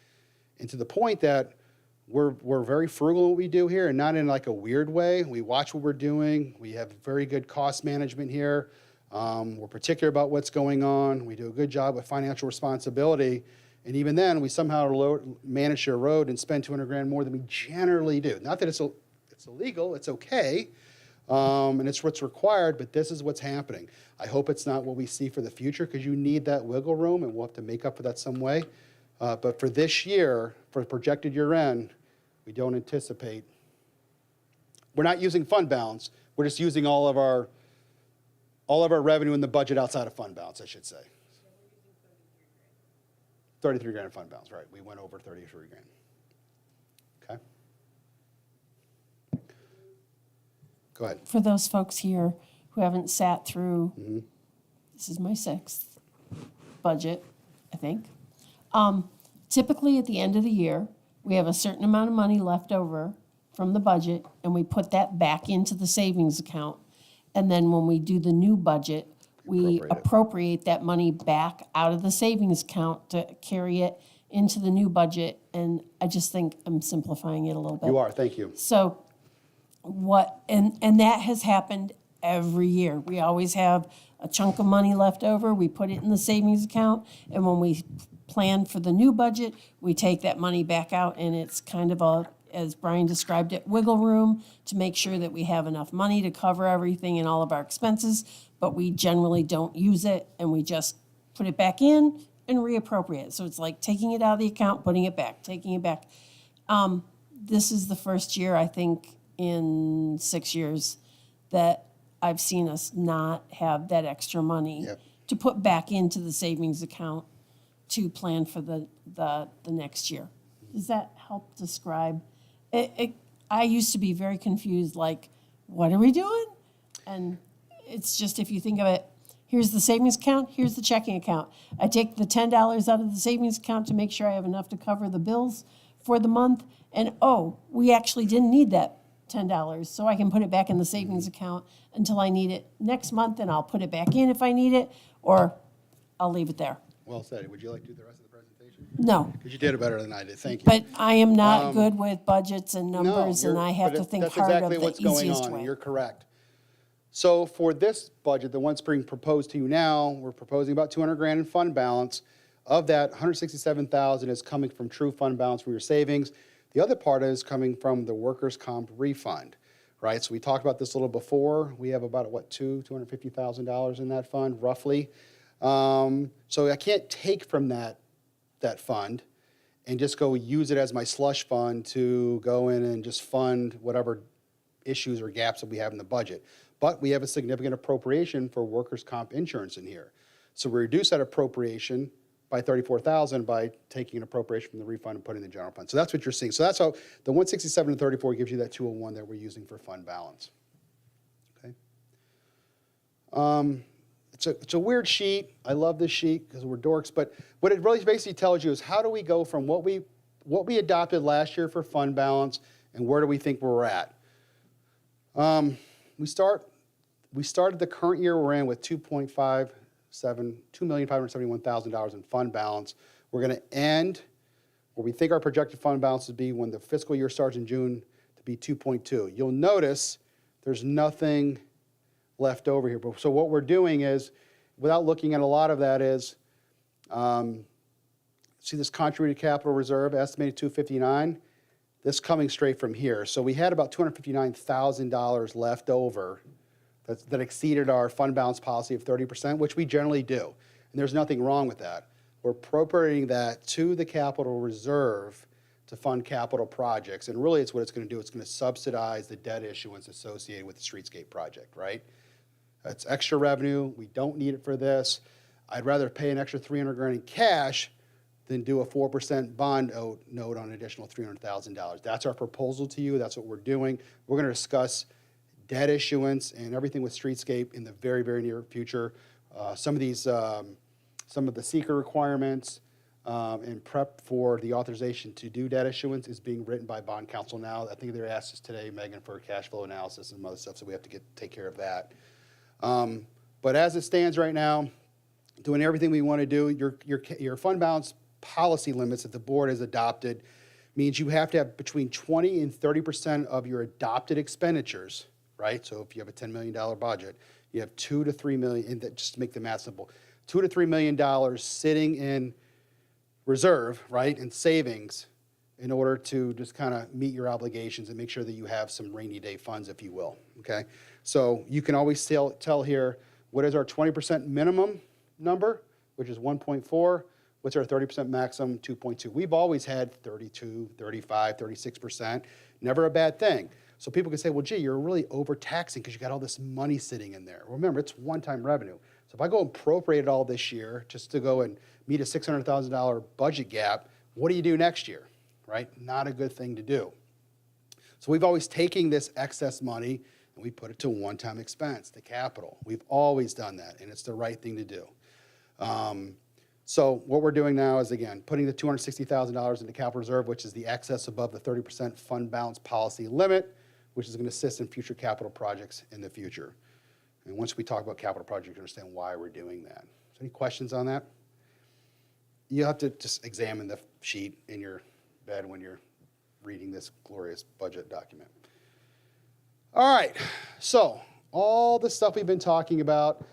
And to the point that we're very frugal in what we do here, and not in like a weird way. We watch what we're doing. We have very good cost management here. We're particular about what's going on. We do a good job with financial responsibility. And even then, we somehow manage to erode and spend $200,000 more than we generally do. Not that it's illegal, it's okay. And it's what's required, but this is what's happening. I hope it's not what we see for the future, because you need that wiggle room, and we'll have to make up for that some way. But for this year, for projected year end, we don't anticipate. We're not using fund balance. We're just using all of our revenue in the budget outside of fund balance, I should say. 33 grand in fund balance, right. We went over 33 grand. Okay. Go ahead. For those folks here who haven't sat through, this is my 6th budget, I think. Typically, at the end of the year, we have a certain amount of money left over from the budget, and we put that back into the savings account. And then when we do the new budget, we appropriate that money back out of the savings account to carry it into the new budget. And I just think I'm simplifying it a little bit. You are, thank you. So and that has happened every year. We always have a chunk of money left over. We put it in the savings account. And when we plan for the new budget, we take that money back out, and it's kind of as Brian described it, wiggle room to make sure that we have enough money to cover everything and all of our expenses, but we generally don't use it, and we just put it back in and reappropriate. So it's like taking it out of the account, putting it back, taking it back. This is the first year, I think, in 6 years that I've seen us not have that extra money to put back into the savings account to plan for the next year. Does that help describe? I used to be very confused, like, what are we doing? And it's just, if you think of it, here's the savings account, here's the checking account. I take the $10 out of the savings account to make sure I have enough to cover the bills for the month. And, we actually didn't need that $10, so I can put it back in the savings account until I need it next month, and I'll put it back in if I need it, or I'll leave it there. Well said. Would you like to do the rest of the presentation? No. Because you did it better than I did. Thank you. But I am not good with budgets and numbers, No, and I have but to think that's hard of exactly the what's going easiest on, and way. you're correct. So for this budget, the one that's being proposed to you now, we're proposing about 200 grand in fund balance. Of that, 167,000 is coming from true fund balance from your savings. The other part is coming from the workers' comp refund, right? So we talked about this a little before. We have about, $250,000 in that fund, roughly. So I can't take from that fund and just go use it as my slush fund to go in and just fund whatever issues or gaps that we have in the budget. But we have a significant appropriation for workers' comp insurance in here. So we reduce that appropriation by $34,000 by taking an appropriation from the refund and putting in the general fund. So that's what you're seeing. So that's how the 167 and 34 gives you that 201 that we're using for fund balance. Okay. It's a weird sheet. I love this sheet because we're dorks, but what it really basically tells you is how do we go from what we adopted last year for fund balance and where do we think we're at? We started the current year we're in with $2,571,000 in fund balance. We're going to end where we think our projected fund balance would be when the fiscal year starts in June to be 2.2. You'll notice there's nothing left over here. So what we're doing is, without looking at a lot of that, is see this contributed capital reserve estimated 259. This coming straight from here. So we had about $259,000 left over that exceeded our fund balance policy of 30%, which we generally do. And there's nothing wrong with that. We're appropriating that to the capital reserve to fund capital projects. And really, it's what it's going to do. It's going to subsidize the debt issuance associated with the streetscape project, right? That's extra revenue. We don't need it for this. I'd rather pay an extra $300 grand in cash than do a 4% bond note on an additional $300,000. That's our proposal to you. That's what we're doing. We're going to discuss debt issuance and everything with streetscape in the very, very near future. Some of the seeker requirements and prep for the authorization to do debt issuance is being written by bond counsel now. I think they asked us today, Megan, for a cash flow analysis and some other stuff, so we have to take care of that. But as it stands right now, doing everything we want to do, your fund balance policy limits that the board has adopted means you have to have between 20 and 30% of your adopted expenditures, right? So if you have a $10 million budget, you have $2 to $3 million, and just to make the math simple, $2 to $3 million sitting in reserve, right, and savings in order to just kind of meet your obligations and make sure that you have some rainy day funds, if you will, okay? So you can always tell here, what is our 20% minimum number, which is 1.4? What's our 30% maximum, 2.2? We've always had 32, 35, 36%. Never a bad thing. So people can say, well, gee, you're really overtaxing because you got all this money sitting in there. Remember, it's one-time revenue. So if I go and appropriate it all this year just to go and meet a $600,000 budget gap, what do you do next year, right? Not a good thing to do. So we've always taken this excess money and we put it to one-time expense, to capital. We've always done that, and it's the right thing to do. So what we're doing now is, again, putting the $260,000 into capital reserve, which is the excess above the 30% fund balance policy limit, which is going to assist in future capital projects in the future. And once we talk about capital projects, you understand why we're doing that. So any questions on that? You have to just examine the sheet in your bed when you're reading this glorious budget document. All right, so all the stuff we've been talking about,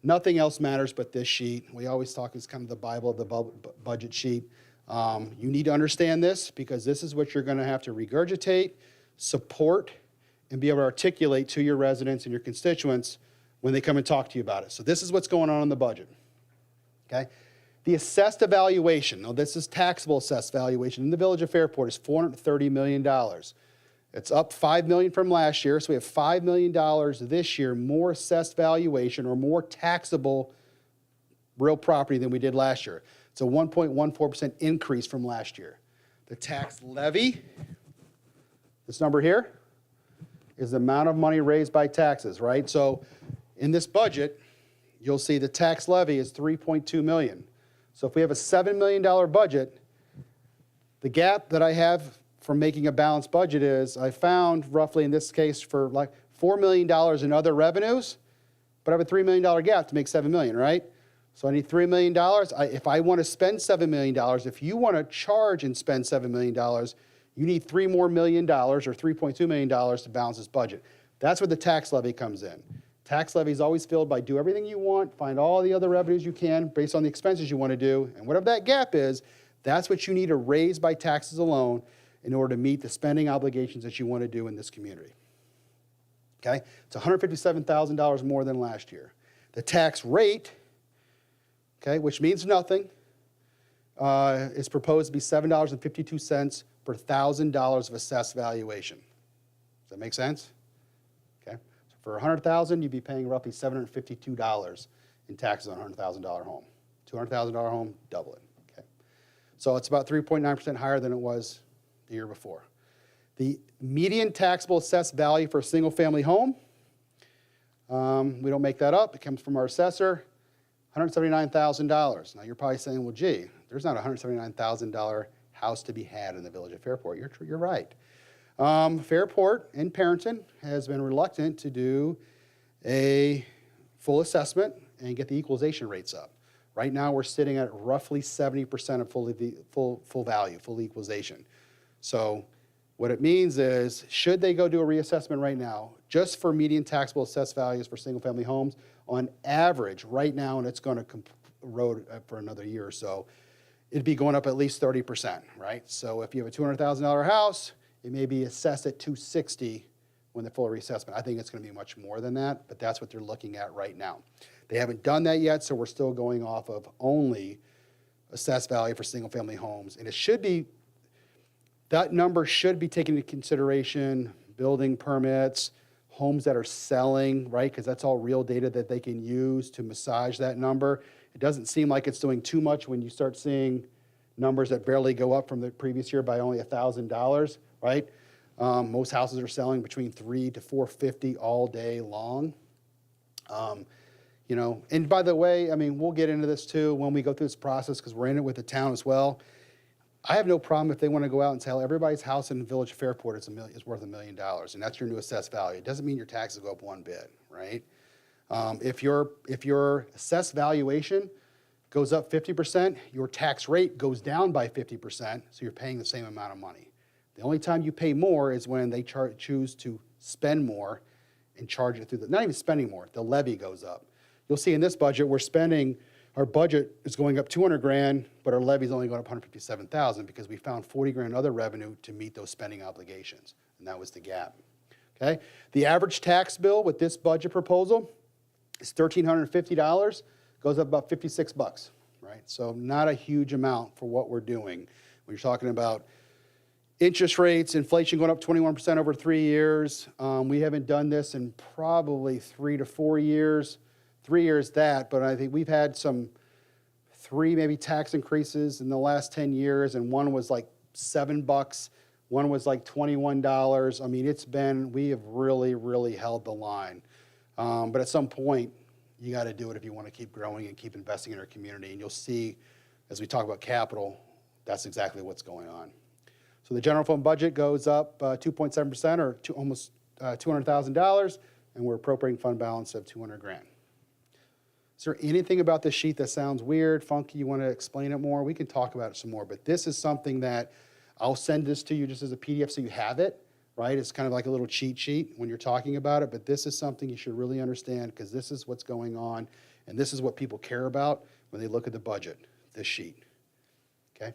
nothing else matters but this sheet. We always talk, it's kind of the Bible of the budget sheet. You need to understand this because this is what you're going to have to regurgitate, support, and be able to articulate to your residents and your constituents when they come and talk to you about it. So this is what's going on in the budget, okay? The assessed evaluation, now this is taxable assessed valuation in the Village of Fairport, is $430 million. It's up $5 million from last year, so we have $5 million this year more assessed valuation or more taxable real property than we did last year. It's a 1.14% increase from last year. The tax levy, this number here, is the amount of money raised by taxes, right? So in this budget, you'll see the tax levy is $3.2 million. So if we have a $7 million budget, the gap that I have from making a balanced budget is I found roughly in this case for like $4 million in other revenues, but I have a $3 million gap to make $7 million, right? So I need $3 million. If I want to spend $7 million, if you want to charge and spend $7 million, you need $3 more million or $3.2 million to balance this budget. That's where the tax levy comes in. Tax levy is always filled by do everything you want, find all the other revenues you can based on the expenses you want to do, and whatever that gap is, that's what you need to raise by taxes alone in order to meet the spending obligations that you want to do in this community. Okay? It's $157,000 more than last year. The tax rate, okay, which means nothing, is proposed to be $7.52 per $1,000 of assessed valuation. Does that make sense? Okay. So for $100,000, you'd be paying roughly $752 in taxes on a $100,000 home. $200,000 home, double it. Okay. So it's about 3.9% higher than it was the year before. The median taxable assessed value for a single-family home, we don't make that up. It comes from our assessor, $179,000. Now you're probably saying, well, gee, there's not a $179,000 house to be had in the Village of Fairport. You're right. Fairport and Parenton has been reluctant to do a full assessment and get the equalization rates up. Right now, we're sitting at roughly 70% of full value, full equalization. So what it means is, should they go do a reassessment right now, just for median taxable assessed values for single-family homes, on average, right now, and it's going to erode for another year or so, it'd be going up at least 30%, right? So if you have a $200,000 house, it may be assessed at $260,000 when the full reassessment. I think it's going to be much more than that, but that's what they're looking at right now. They haven't done that yet, so we're still going off of only assessed value for single-family homes. And it should be, that number should be taken into consideration building permits, homes that are selling, right? Because that's all real data that they can use to massage that number. It doesn't seem like it's doing too much when you start seeing numbers that barely go up from the previous year by only $1,000, right? Most houses are selling between $300 to $450 all day long. You know, and by the way, I mean, we'll get into this too when we go through this process because we're in it with the town as well. I have no problem if they want to go out and tell everybody's house in the Village of Fairport is worth $1 million, and that's your new assessed value. It doesn't mean your taxes go up one bit, right? If your assessed valuation goes up 50%, your tax rate goes down by 50%, so you're paying the same amount of money. The only time you pay more is when they choose to spend more and charge it through the, not even spending more, the levy goes up. You'll see in this budget, our budget is going up $200,000, but our levy is only going up $157,000 because we found $40,000 other revenue to meet those spending obligations, and that was the gap. Okay? The average tax bill with this budget proposal is $1,350, goes up about 56 bucks, right? So not a huge amount for what we're doing. When you're talking about interest rates, inflation going up 21% over 3 years. We haven't done this in probably 3 to 4 years. 3 years that, but I think we've had some 3 maybe tax increases in the last 10 years, and one was like $7, one was like $21. I mean, we have really, really held the line. But at some point, you got to do it if you want to keep growing and keep investing in our community. And you'll see, as we talk about capital, that's exactly what's going on. So the general fund budget goes up 2.7%, or almost $200,000, and we're appropriating fund balance of $200,000. Is there anything about this sheet that sounds weird, funky, you want to explain it more? We can talk about it some more, but this is something that I'll send this to you just as a PDF so you have it, right? It's kind of like a little cheat sheet when you're talking about it, but this is something you should really understand because this is what's going on, and this is what people care about when they look at the budget, this sheet, okay?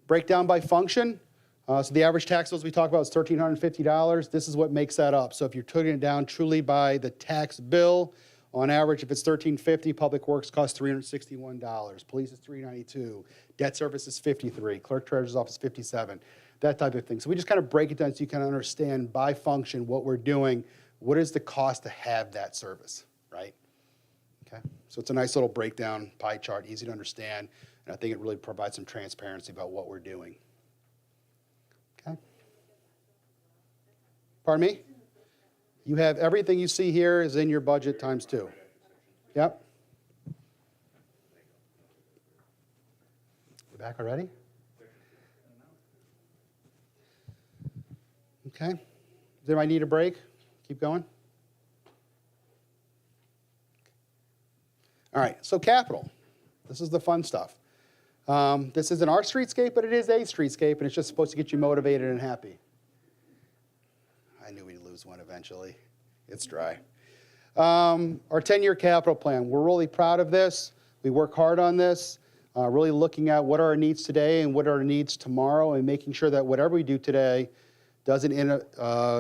Breakdown by function. So the average tax bills we talked about is $1,350. This is what makes that up. So if you're taking it down truly by the tax bill, on average, if it's $1,350, Public Works costs $361. Police is $392. Debt service is $53. Clerk Treasurer's Office $57. That type of thing. So we just kind of break it down so you kind of understand by function what we're doing. What is the cost to have that service, right? Okay. So it's a nice little breakdown pie chart, easy to understand, and I think it really provides some transparency about what we're doing. Okay. Pardon me? You have everything you see here is in your budget times 2. Yep. We're back already? Okay. Does anybody need a break? Keep going. All right, so capital. This is the fun stuff. This isn't our streetscape, but it is a streetscape, and it's just supposed to get you motivated and happy. I knew we'd lose one eventually. It's dry. Our 10-year capital plan. We're really proud of this. We work hard on this, really looking at what are our needs today and what are our needs tomorrow, and making sure that whatever we do today doesn't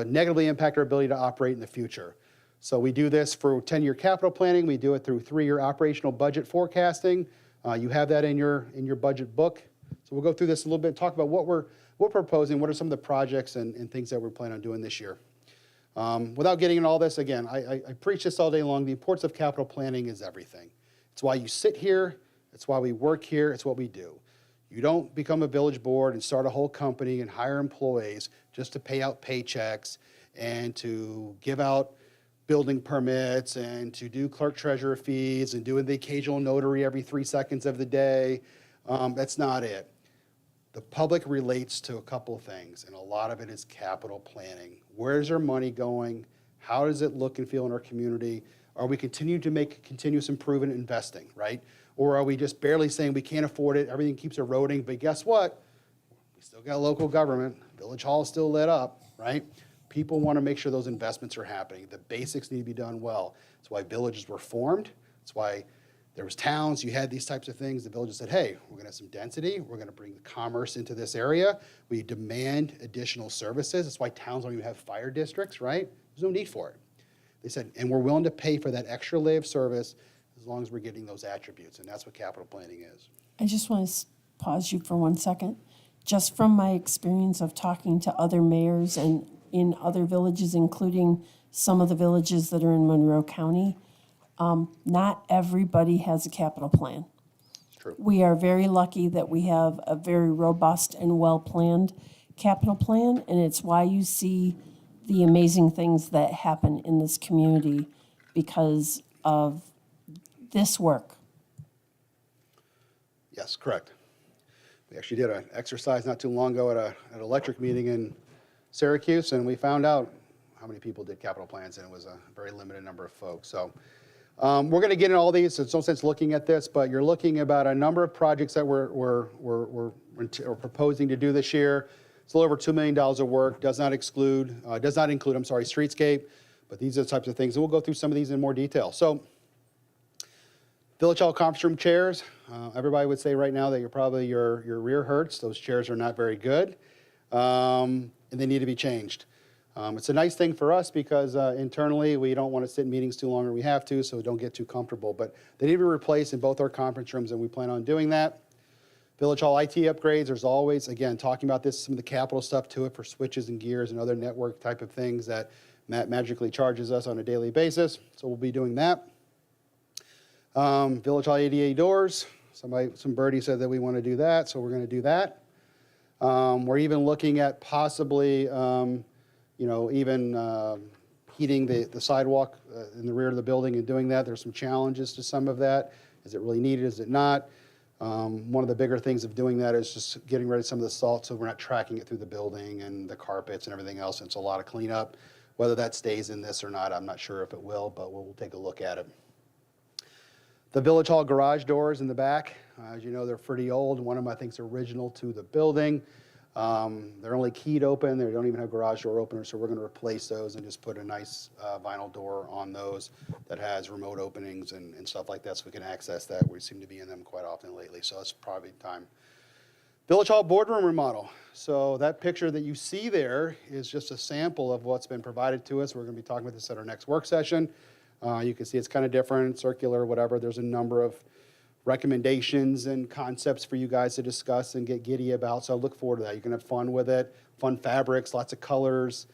negatively impact our ability to operate in the future. So we do this for 10-year capital planning. We do it through 3-year operational budget forecasting. You have that in your budget book. So we'll go through this a little bit and talk about what we're proposing, what are some of the projects and things that we're planning on doing this year. Without getting into all this, again, I preach this all day long. The importance of capital planning is everything. It's why you sit here. It's why we work here. It's what we do. You don't become a village board and start a whole company and hire employees just to pay out paychecks and to give out building permits and to do clerk treasurer fees and doing the occasional notary every 3 seconds of the day. That's not it. The public relates to a couple of things, and a lot of it is capital planning. Where's our money going? How does it look and feel in our community? Are we continuing to make continuous improvement in investing, right? Or are we just barely saying we can't afford it, everything keeps eroding, but guess what? We still got local government, Village Hall is still lit up, right? People want to make sure those investments are happening. The basics need to be done well. That's why villages were formed. That's why there was towns, you had these types of things. The villages said, hey, we're going to have some density. We're going to bring the commerce into this area. We demand additional services. That's why towns don't even have fire districts, right? There's no need for it. They said, and we're willing to pay for that extra layer of service as long as we're getting those attributes, and that's what capital planning is. I just want to pause you for 1 second. Just from my experience of talking to other mayors and in other villages, including some of the villages that are in Monroe County, not everybody has a capital plan. It's true. We are very lucky that we have a very robust and well-planned capital plan, and it's why you see the amazing things that happen in this community because of this work. Yes, correct. We actually did an exercise not too long ago at an electric meeting in Syracuse, and we found out how many people did capital plans, and it was a very limited number of folks. So we're going to get into all these. There's no sense looking at this, but you're looking about a number of projects that we're proposing to do this year. It's a little over $2 million of work. Does not include, streetscape, but these are the types of things, and we'll go through some of these in more detail. So Village Hall conference room chairs. Everybody would say right now that your rear hurts. Those chairs are not very good, and they need to be changed. It's a nice thing for us because internally we don't want to sit in meetings too long or we have to, so we don't get too comfortable. But they need to be replaced in both our conference rooms, and we plan on doing that. Village Hall IT upgrades, there's always, again, talking about this, some of the capital stuff to it for switches and gears and other network type of things that Matt magically charges us on a daily basis. So we'll be doing that. Village Hall ADA doors, some birdie said that we want to do that, so we're going to do that. We're even looking at possibly, heating the sidewalk in the rear of the building and doing that. There's some challenges to some of that. Is it really needed? Is it not? One of the bigger things of doing that is just getting rid of some of the salt so we're not tracking it through the building and the carpets and everything else. And it's a lot of cleanup. Whether that stays in this or not, I'm not sure if it will, but we'll take a look at it. The Village Hall garage doors in the back, as you know, they're pretty old. One of them I think is original to the building. They're only keyed open. They don't even have garage door openers, so we're going to replace those and just put a nice vinyl door on those that has remote openings and stuff like that so we can access that. We seem to be in them quite often lately, so that's probably time. Village Hall boardroom remodel. So that picture that you see there is just a sample of what's been provided to us. We're going to be talking about this at our next work session. You can see it's kind of different, circular, whatever. There's a number of recommendations and concepts for you guys to discuss and get giddy about, so I look forward to that. You can have fun with it, fun fabrics, lots of colors,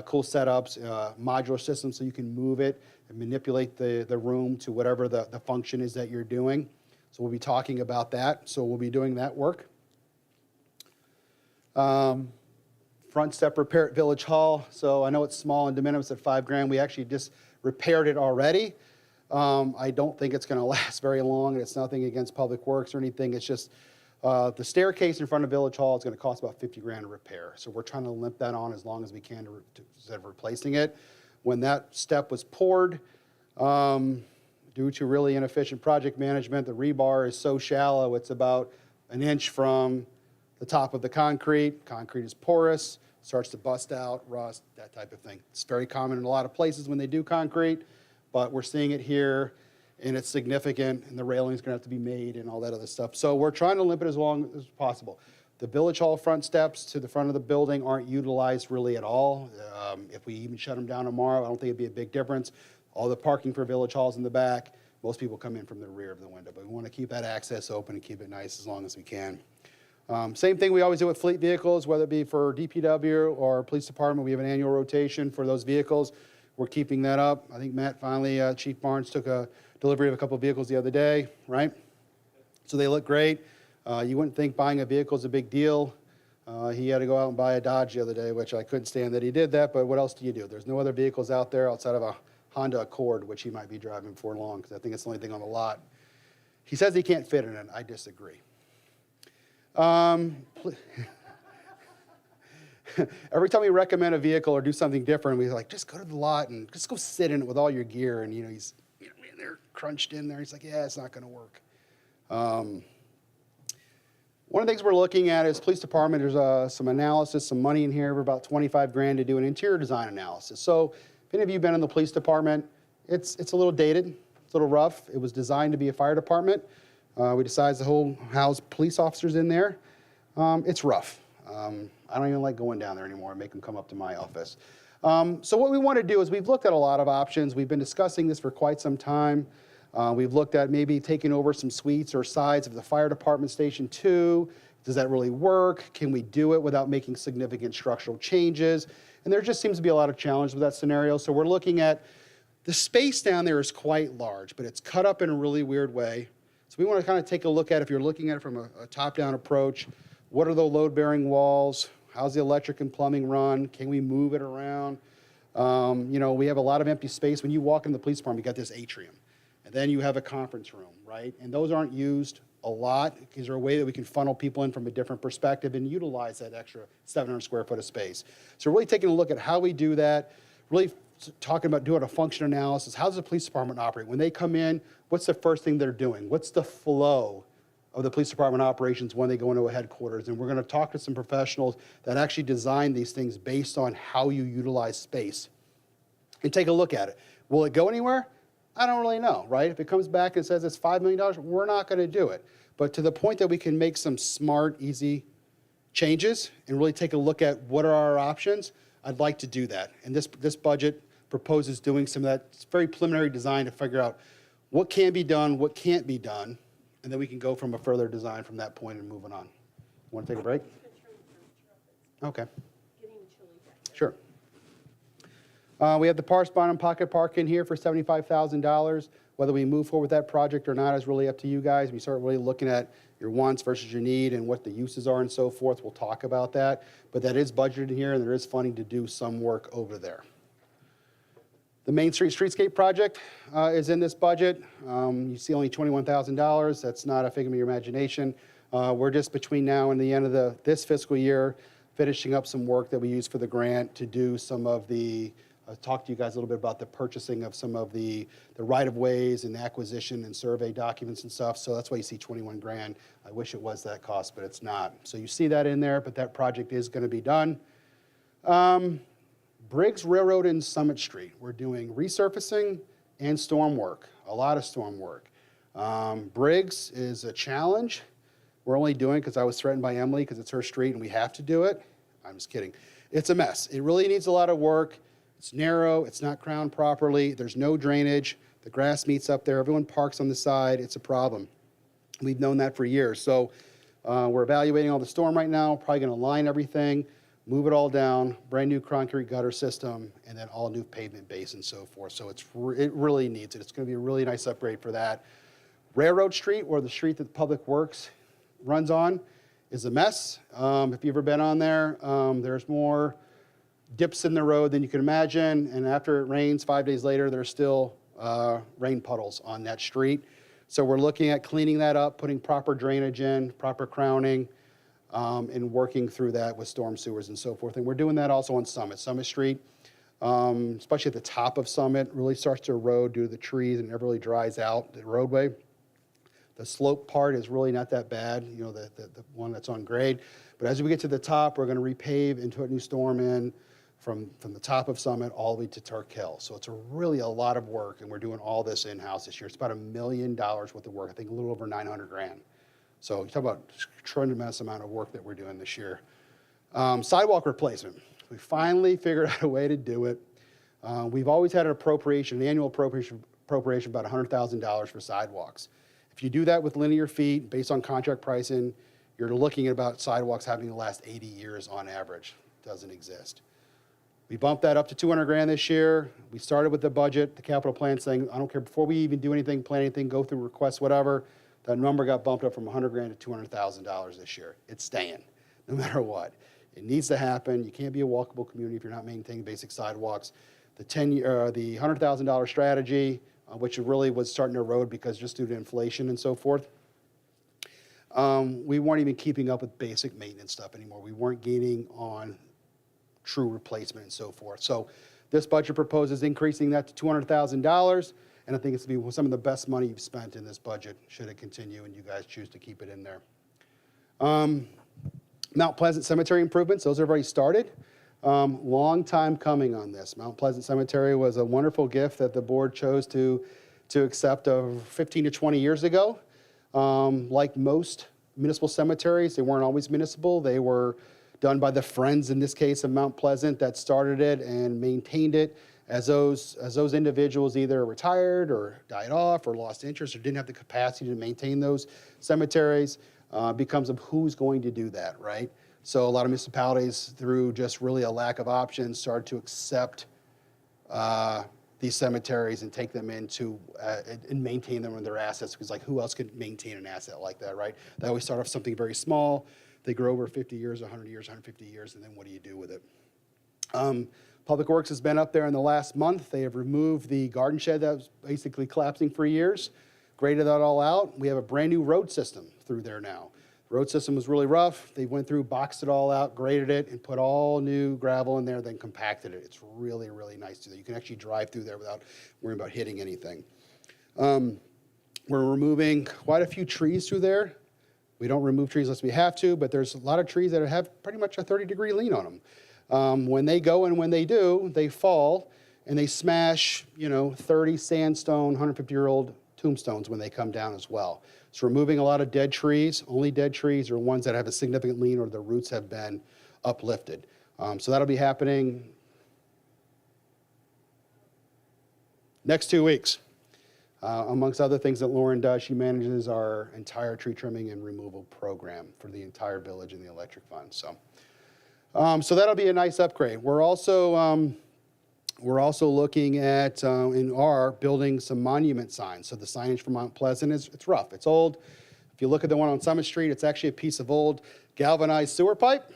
cool setups, modular systems so you can move it and manipulate the room to whatever the function is that you're doing. So we'll be talking about that, so we'll be doing that work. Front step repair at Village Hall. So I know it's small and de minimis at $5,000. We actually just repaired it already. I don't think it's going to last very long, and it's nothing against Public Works or anything. It's just the staircase in front of Village Hall is going to cost about $50,000 to repair. So we're trying to limp that on as long as we can instead of replacing it. When that step was poured, due to really inefficient project management, the rebar is so shallow it's about an inch from the top of the concrete. Concrete is porous, starts to bust out, rust, that type of thing. It's very common in a lot of places when they do concrete, but we're seeing it here, and it's significant, and the railing's gonna have to be made and all that other stuff. So we're trying to limp it as long as possible. The Village Hall front steps to the front of the building aren't utilized really at all. If we even shut them down tomorrow, I don't think it'd be a big difference. All the parking for Village Hall's in the back. Most people come in from the rear of the window, but we wanna keep that access open and keep it nice as long as we can. Same thing we always do with fleet vehicles, whether it be for DPW or police department. We have an annual rotation for those vehicles. We're keeping that up. I think Matt finally, Chief Barnes took a delivery of a couple of vehicles the other day, right? So they look great. You wouldn't think buying a vehicle is a big deal. He had to go out and buy a Dodge the other day, which I couldn't stand that he did that, but what else do you do? There's no other vehicles out there outside of a Honda Accord, which he might be driving for long, because I think it's the only thing on the lot. He says he can't fit in it. I disagree. Every time we recommend a vehicle or do something different, we're like, just go to the lot and just go sit in it with all your gear. And, he's in there, crunched in there. He's like, yeah, it's not going to work. One of the things we're looking at is police department. There's some analysis, some money in here for about $25,000 to do an interior design analysis. So if any of you have been in the police department, it's a little dated, it's a little rough. It was designed to be a fire department. We decided to house police officers in there. It's rough. I don't even like going down there anymore and make them come up to my office. So what we want to do is we've looked at a lot of options. We've been discussing this for quite some time. We've looked at maybe taking over some suites or sides of the fire department station too. Does that really work? Can we do it without making significant structural changes? And there just seems to be a lot of challenge with that scenario. So we're looking at the space down there is quite large, but it's cut up in a really weird way. So we want to kind of take a look at, if you're looking at it from a top-down approach, what are the load-bearing walls? How's the electric and plumbing run? Can we move it around? We have a lot of empty space. When you walk in the police department, you got this atrium. And then you have a conference room, right? And those aren't used a lot. Is there a way that we can funnel people in from a different perspective and utilize that extra 700 square foot of space? So really taking a look at how we do that, really talking about doing a function analysis. How does the police department operate? When they come in, what's the first thing they're doing? What's the flow of the police department operations when they go into a headquarters? And we're going to talk to some professionals that actually design these things based on how you utilize space and take a look at it. Will it go anywhere? I don't really know, right? If it comes back and says it's $5 million, we're not going to do it. But to the point that we can make some smart, easy changes and really take a look at what are our options, I'd like to do that. And this budget proposes doing some of that. It's very preliminary design to figure out what can be done, what can't be done, and then we can go from a further design from that point and moving on. Want to take a break? Okay. Sure. We have the Parks Bond and Pocket Park in here for $75,000. Whether we move forward with that project or not is really up to you guys. We start really looking at your wants versus your need and what the uses are and so forth. We'll talk about that. But that is budgeted here, and there is funding to do some work over there. The Main Street Streetscape project is in this budget. You see only $21,000. That's not a figment of your imagination. We're just between now and the end of this fiscal year finishing up some work that we use for the grant to do some of the, talk to you guys a little bit about the purchasing of some of the right-of-ways and acquisition and survey documents and stuff. So that's why you see 21 grand. I wish it was that cost, but it's not. So you see that in there, but that project is going to be done. Briggs Railroad and Summit Street. We're doing resurfacing and storm work, a lot of storm work. Briggs is a challenge. We're only doing because I was threatened by Emily because it's her street and we have to do it. I'm just kidding. It's a mess. It really needs a lot of work. It's narrow. It's not crowned properly. There's no drainage. The grass meets up there. Everyone parks on the side. It's a problem. We've known that for years. So we're evaluating all the storm right now, probably going to line everything, move it all down, brand new concrete gutter system, and then all new pavement base and so forth. So it really needs it. It's going to be a really nice upgrade for that. Railroad Street, or the street that Public Works runs on, is a mess. If you've ever been on there, there's more dips in the road than you can imagine. And after it rains, 5 days later, there's still rain puddles on that street. So we're looking at cleaning that up, putting proper drainage in, proper crowning, and working through that with storm sewers and so forth. And we're doing that also on Summit Street, especially at the top of Summit, really starts to erode due to the trees and it never really dries out, the roadway. The slope part is really not that bad, you know, the one that's on grade. But as we get to the top, we're going to repave and put new storm in from the top of Summit all the way to Turk Hill. So it's really a lot of work, and we're doing all this in-house this year. It's about $1 million worth of work, I think a little over 900 grand. So you talk about a tremendous amount of work that we're doing this year. Sidewalk replacement. We finally figured out a way to do it. We've always had an annual appropriation about $100,000 for sidewalks. If you do that with linear feet, based on contract pricing, you're looking at about sidewalks having to last 80 years on average. It doesn't exist. We bumped that up to 200 grand this year. We started with the budget, the capital plan saying, I don't care, before we even do anything, plan anything, go through requests, whatever, that number got bumped up from 100 grand to $200,000 this year. It's staying, no matter what. It needs to happen. You can't be a walkable community if you're not maintaining basic sidewalks. The $100,000 strategy, which really was starting to erode because just due to inflation and so forth. We weren't even keeping up with basic maintenance stuff anymore. We weren't gaining on true replacement and so forth. So this budget proposes increasing that to $200,000, and I think it's going to be some of the best money you've spent in this budget, should it continue and you guys choose to keep it in there. Mount Pleasant Cemetery improvements, those have already started. Long time coming on this. Mount Pleasant Cemetery was a wonderful gift that the board chose to accept 15 to 20 years ago. Like most municipal cemeteries, they weren't always municipal. They were done by the Friends, in this case, of Mount Pleasant, that started it and maintained it. As those individuals either retired or died off or lost interest or didn't have the capacity to maintain those cemeteries, becomes of who's going to do that, right? So a lot of municipalities, through just really a lack of options, started to accept these cemeteries and take them into and maintain them in their assets, because like who else could maintain an asset like that, right? They always start off something very small. They grow over 50 years, 100 years, 150 years, and then what do you do with it? Public Works has been up there in the last month. They have removed the garden shed that was basically collapsing for years, graded that all out. We have a brand new road system through there now. The road system was really rough. They went through, boxed it all out, graded it, and put all new gravel in there, then compacted it. It's really, really nice to do. You can actually drive through there without worrying about hitting anything. We're removing quite a few trees through there. We don't remove trees unless we have to, but there's a lot of trees that have pretty much a 30-degree lean on them. When they go and when they do, they fall, and they smash, 30 sandstone, 150-year-old tombstones when they come down as well. So removing a lot of dead trees, only dead trees are ones that have a significant lean or the roots have been uplifted. So that'll be happening next 2 weeks. Amongst other things that Lauren does, she manages our entire tree trimming and removal program for the entire village in the electric fund. So that'll be a nice upgrade. We're also looking at building some monument signs. So the signage for Mount Pleasant it's rough, it's old. If you look at the one on Summit Street, it's actually a piece of old galvanized sewer pipe.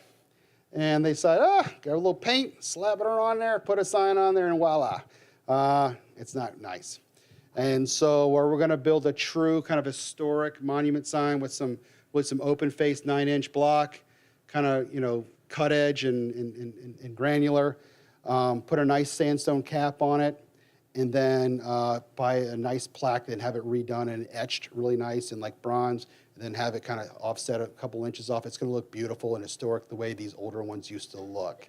And they said, got a little paint, slap it on there, put a sign on there, and voila. It's not nice. And so we're going to build a true kind of historic monument sign with some open-faced 9-inch block, kind of, cut edge and granular. Put a nice sandstone cap on it, and then buy a nice plaque and have it redone and etched really nice in like bronze, and then have it kind of offset a couple inches off. It's going to look beautiful and historic the way these older ones used to look.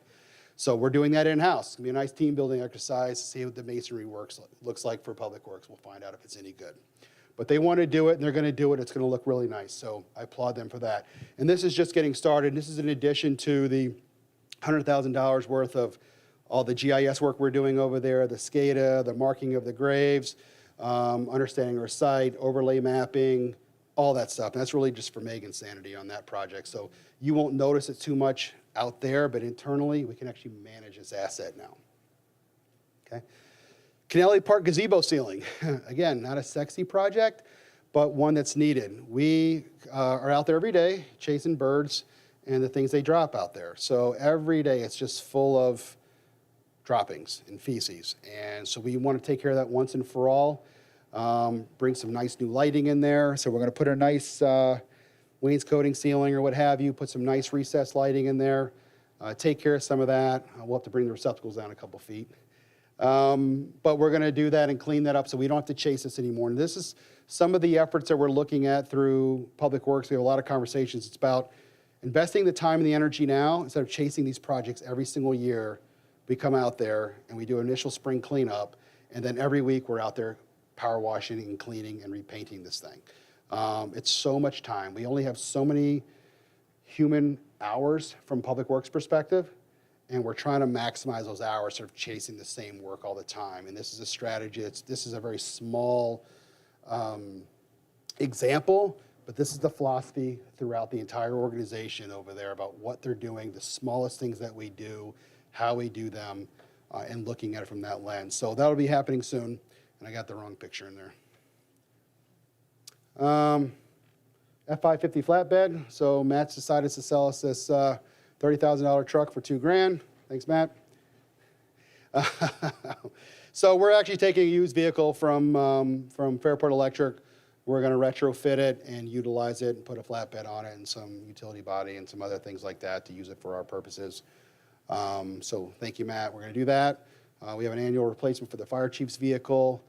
So we're doing that in-house. It's going to be a nice team building exercise to see what the masonry looks like for Public Works. We'll find out if it's any good. But they want to do it, and they're going to do it. It's going to look really nice, so I applaud them for that. And this is just getting started. This is in addition to the $100,000 worth of all the GIS work we're doing over there, the SCADA, the marking of the graves, understanding our site, overlay mapping, all that stuff. And that's really just for Megan's sanity on that project. So you won't notice it too much out there, but internally, we can actually manage this asset now. Okay. Canelli Park gazebo ceiling. Again, not a sexy project, but one that's needed. We are out there every day chasing birds and the things they drop out there. So every day it's just full of droppings and feces. And so we want to take care of that once and for all. Bring some nice new lighting in there. So we're going to put a nice wainscoting ceiling or what have you, put some nice recessed lighting in there, take care of some of that. We'll have to bring the receptacles down a couple feet. But we're going to do that and clean that up so we don't have to chase this anymore. And this is some of the efforts that we're looking at through Public Works. We have a lot of conversations. It's about investing the time and the energy now instead of chasing these projects every single year. We come out there and we do initial spring cleanup, and then every week we're out there power washing and cleaning and repainting this thing. It's so much time. We only have so many human hours from Public Works perspective, and we're trying to maximize those hours, sort of chasing the same work all the time. And this is a strategy. This is a very small example, but this is the philosophy throughout the entire organization over there about what they're doing, the smallest things that we do, how we do them, and looking at it from that lens. So that'll be happening soon, and I got the wrong picture in there. F550 flatbed. So Matt's decided to sell us this $30,000 truck for $2,000. Thanks, Matt. So we're actually taking a used vehicle from Fairport Electric. We're going to retrofit it and utilize it and put a flatbed on it and some utility body and some other things like that to use it for our purposes. So thank you, Matt. We're going to do that. We have an annual replacement for the fire chief's vehicle.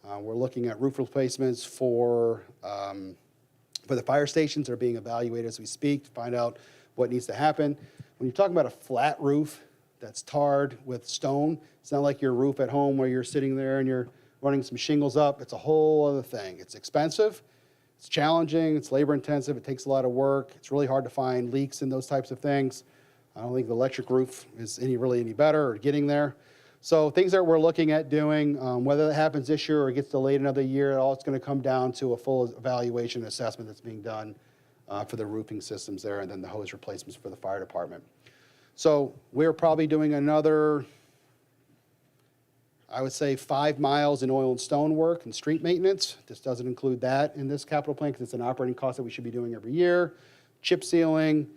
We're looking at roof replacements for the fire stations that are being evaluated as we speak to find out what needs to happen. When you're talking about a flat roof that's tarred with stone, it's not like your roof at home where you're sitting there and you're running some shingles up. It's a whole other thing. It's expensive, it's challenging, it's labor intensive, it takes a lot of work. It's really hard to find leaks and those types of things. I don't think the electric roof is really any better or getting there. So things that we're looking at doing, whether that happens this year or gets delayed another year, all it's going to come down to a full evaluation and assessment that's being done for the roofing systems there and then the hose replacements for the fire department. So we're probably doing another, I would say, 5 miles in oil and stone work and street maintenance. This doesn't include that in this capital plan because it's an operating cost that we should be doing every year. Chip sealing,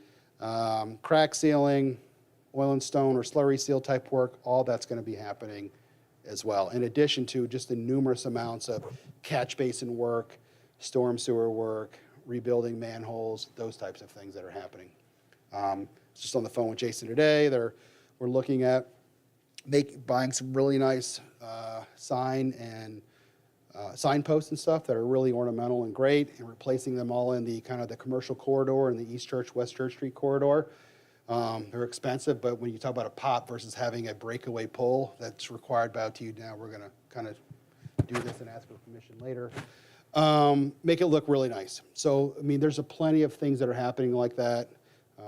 crack sealing, oil and stone or slurry seal type work, all that's going to be happening as well, in addition to just the numerous amounts of catch basin work, storm sewer work, rebuilding manholes, those types of things that are happening. Just on the phone with Jason today, we're looking at buying some really nice signposts and stuff that are really ornamental and great, and replacing them all in the kind of the commercial corridor in the East Church, West Church Street corridor. They're expensive, but when you talk about a pop versus having a breakaway pole that's required by OTU now, we're going to kind of do this and ask for permission later. Make it look really nice. So, I mean, there's plenty of things that are happening like that.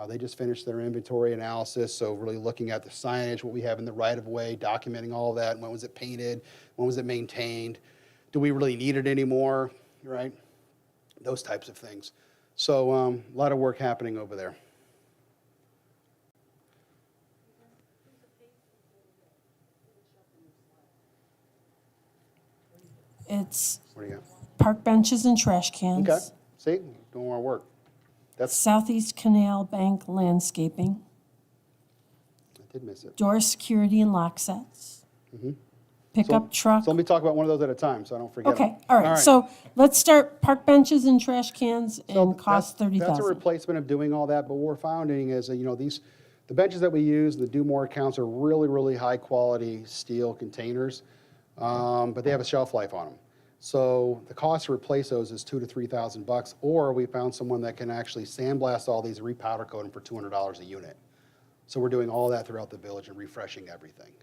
They just finished their inventory analysis, so really looking at the signage, what we have in the right-of-way, documenting all of that. When was it painted? When was it maintained? Do we really need it anymore, right? Those types of things. So a lot of work happening over there. It's What do you got? park benches and trash cans. Okay, see, doing more work. That's, Southeast Canal Bank landscaping. I did miss it. Door security and lock sets. Pickup truck. So let me talk about one of those at a time, so I don't forget. Okay, them. all right. So let's start park benches and trash cans So and cost that's- That's a 30,000. replacement of doing all that, but what we're finding is that, the benches that we use, the Do More accounts are really, really high-quality steel containers, but they have a shelf life on them. So the cost to replace those is $2,000 to $3,000, or we found someone that can actually sandblast all these, repowder coat them for $200 a unit. So we're doing all that throughout the village and refreshing everything.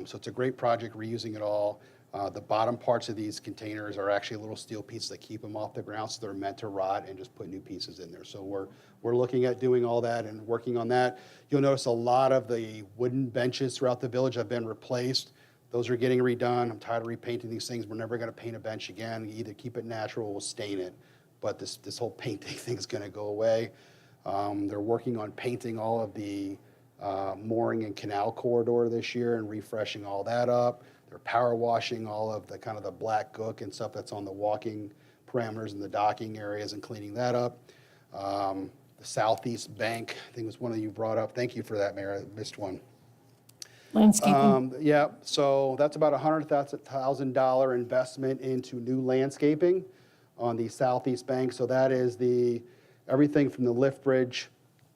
So it's a great project, reusing it all. The bottom parts of these containers are actually little steel pieces that keep them off the ground, so they're meant to rot, and just put new pieces in there. So we're looking at doing all that and working on that. You'll notice a lot of the wooden benches throughout the village have been replaced. Those are getting redone. I'm tired of repainting these things. We're never going to paint a bench again. You either keep it natural or we'll stain it. But this whole painting thing's going to go away. They're working on painting all of the mooring and canal corridor this year and refreshing all that up. They're power washing all of the kind of the black gook and stuff that's on the walking parameters and the docking areas and cleaning that up. The Southeast Bank, I think was one of you brought up. Thank you for that, Mayor. I missed one. Landscaping. Yeah, so that's about a $100,000 investment into new landscaping on the Southeast Bank. So that is everything from the lift bridge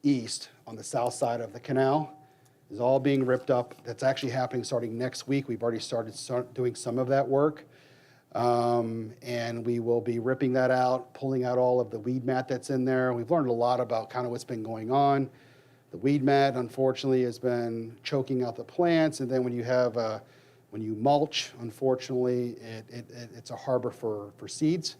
east on the south side of the canal is all being ripped up. That's actually happening starting next week. We've already started doing some of that work. And we will be ripping that out, pulling out all of the weed mat that's in there. We've learned a lot about kind of what's been going on. The weed mat, unfortunately, has been choking out the plants, and then when you mulch, unfortunately, it's a harbor for seeds,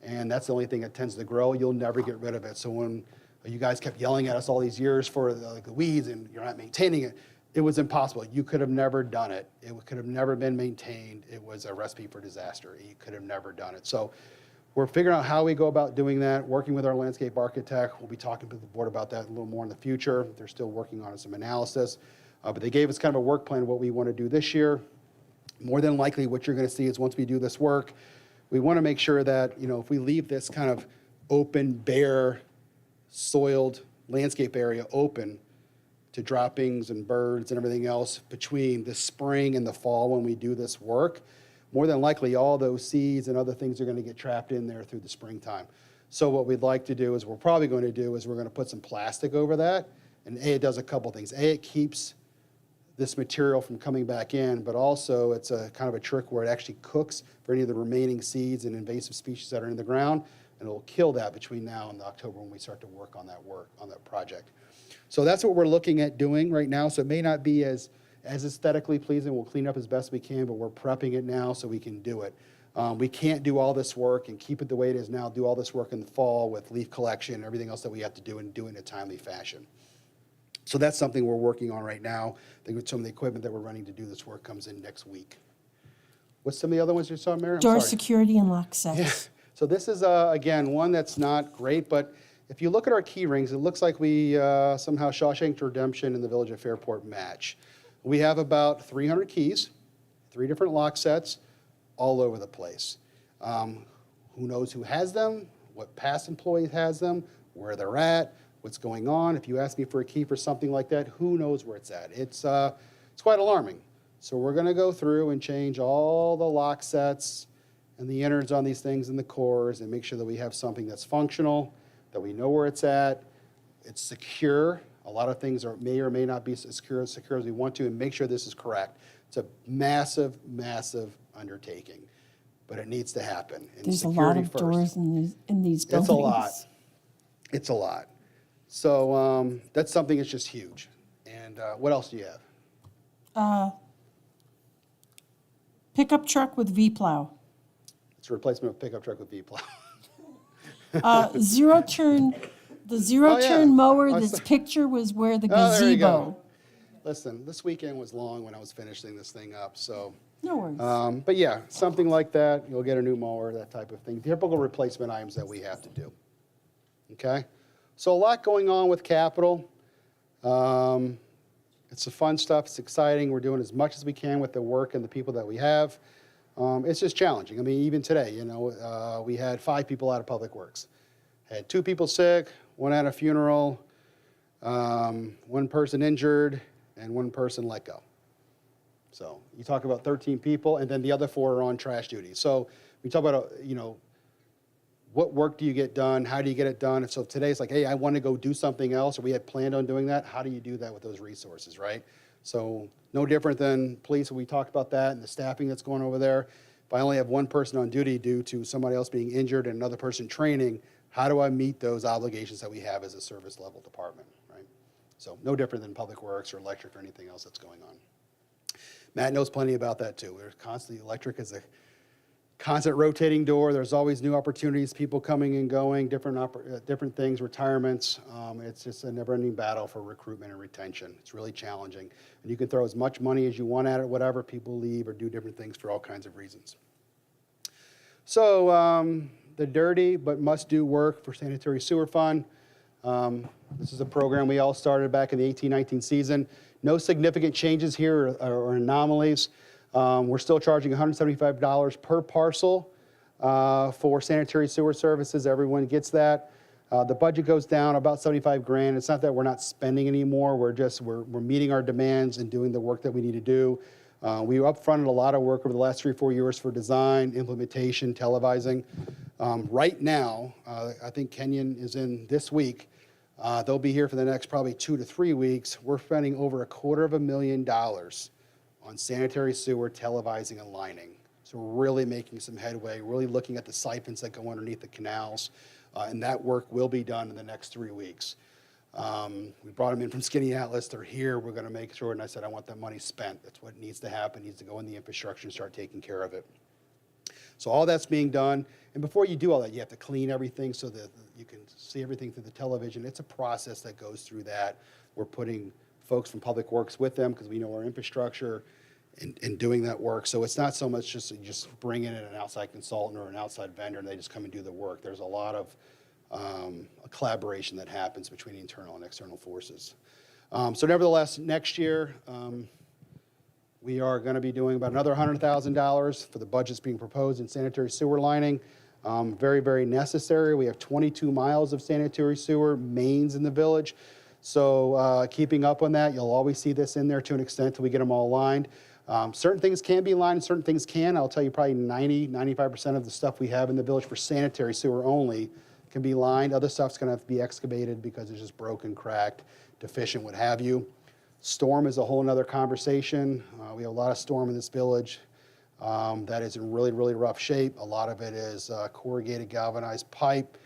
and that's the only thing that tends to grow. You'll never get rid of it. So when you guys kept yelling at us all these years for the weeds and you're not maintaining it, it was impossible. You could have never done it. It could have never been maintained. It was a recipe for disaster. You could have never done it. So we're figuring out how we go about doing that, working with our landscape architect. We'll be talking to the board about that a little more in the future. They're still working on some analysis. But they gave us kind of a work plan of what we want to do this year. More than likely, what you're going to see is once we do this work, we want to make sure that, if we leave this kind of open, bare, soiled landscape area open to droppings and birds and everything else between the spring and the fall when we do this work, more than likely all those seeds and other things are going to get trapped in there through the springtime. So what we'd like to do is we're going to put some plastic over that. And it does a couple things. It keeps this material from coming back in, but also it's a kind of a trick where it actually cooks for any of the remaining seeds and invasive species that are in the ground, and it'll kill that between now and October when we start to work on that project. So that's what we're looking at doing right now. So it may not be as aesthetically pleasing. We'll clean up as best we can, but we're prepping it now so we can do it. We can't do all this work and keep it the way it is now, do all this work in the fall with leaf collection and everything else that we have to do and do it in a timely fashion. So that's something we're working on right now. I think some of the equipment that we're running to do this work comes in next week. What's some of the other ones you saw, Mary? Door security and lock sets. So this is, again, one that's not great, but if you look at our key rings, it looks like we somehow Shawshank Redemption and the Village of Fairport match. We have about 300 keys, 3 different lock sets, all over the place. Who knows who has them, what past employee has them, where they're at, what's going on. If you ask me for a key for something like that, who knows where it's at? It's quite alarming. So we're going to go through and change all the lock sets and the innards on these things and the cores and make sure that we have something that's functional, that we know where it's at, it's secure. A lot of things may or may not be as secure as we want to, and make sure this is correct. It's a massive, massive undertaking, but it needs to happen. And There's a lot of first. doors in these buildings. It's a lot. It's a lot. So that's something that's just huge. And what else do you have? Pickup truck with V-plow. It's a replacement of pickup truck with V-plow. Zero-turn, the zero-turn mower, this picture was where the Oh, there you go. gazebo. Listen, this weekend was long when I was finishing this thing up, so. No worries. But yeah, something like that, you'll get a new mower, that type of thing. Typical replacement items that we have to do. Okay? So a lot going on with capital. It's the fun stuff, it's exciting. We're doing as much as we can with the work and the people that we have. It's just challenging. I mean, even today, we had 5 people out of Public Works. Had 2 people sick, 1 at a funeral, 1 person injured, and 1 person let go. So you talk about 13 people, and then the other 4 are on trash duty. So we talk about, what work do you get done? How do you get it done? And so today it's like, hey, I want to go do something else, or we had planned on doing that. How do you do that with those resources, right? So no different than police. We talked about that and the staffing that's going over there. If I only have 1 person on duty due to somebody else being injured and another person training, how do I meet those obligations that we have as a service level department, right? So no different than Public Works or electric or anything else that's going on. Matt knows plenty about that too. We're constantly, electric is a constant rotating door. There's always new opportunities, people coming and going, different things, retirements. It's just a never-ending battle for recruitment and retention. It's really challenging. And you can throw as much money as you want at it, whatever, people leave or do different things for all kinds of reasons. So the dirty but must-do work for sanitary sewer fund. This is a program we all started back in the 18-19 season. No significant changes here or anomalies. We're still charging $175 per parcel for sanitary sewer services. Everyone gets that. The budget goes down about 75 grand. It's not that we're not spending anymore. We're meeting our demands and doing the work that we need to do. We upfronted a lot of work over the last 3 or 4 years for design, implementation, televising. Right now, I think Kenyon is in this week. They'll be here for the next probably 2 to 3 weeks. We're spending over $250,000 on sanitary sewer, televising, and lining. So we're really making some headway, really looking at the siphons that go underneath the canals, and that work will be done in the next 3 weeks. We brought them in from Skinny Atlas. They're here. We're going to make sure, and I said, I want that money spent. That's what needs to happen. It needs to go in the infrastructure and start taking care of it. So all that's being done. And before you do all that, you have to clean everything so that you can see everything through the television. It's a process that goes through that. We're putting folks from Public Works with them because we know our infrastructure and doing that work. So it's not so much just bring in an outside consultant or an outside vendor and they just come and do the work. There's a lot of a collaboration that happens between internal and external forces. So nevertheless, next year, we are going to be doing about another $100,000 for the budgets being proposed in sanitary sewer lining. Very, very necessary. We have 22 miles of sanitary sewer mains in the village. So keeping up on that, you'll always see this in there to an extent until we get them all lined. Certain things can be lined, certain things can. I'll tell you probably 95% of the stuff we have in the village for sanitary sewer only can be lined. Other stuff's going to have to be excavated because it's just broken, cracked, deficient, what have you. Storm is a whole other conversation. We have a lot of storm in this village that is in really, really rough shape. A lot of it is corrugated galvanized pipe,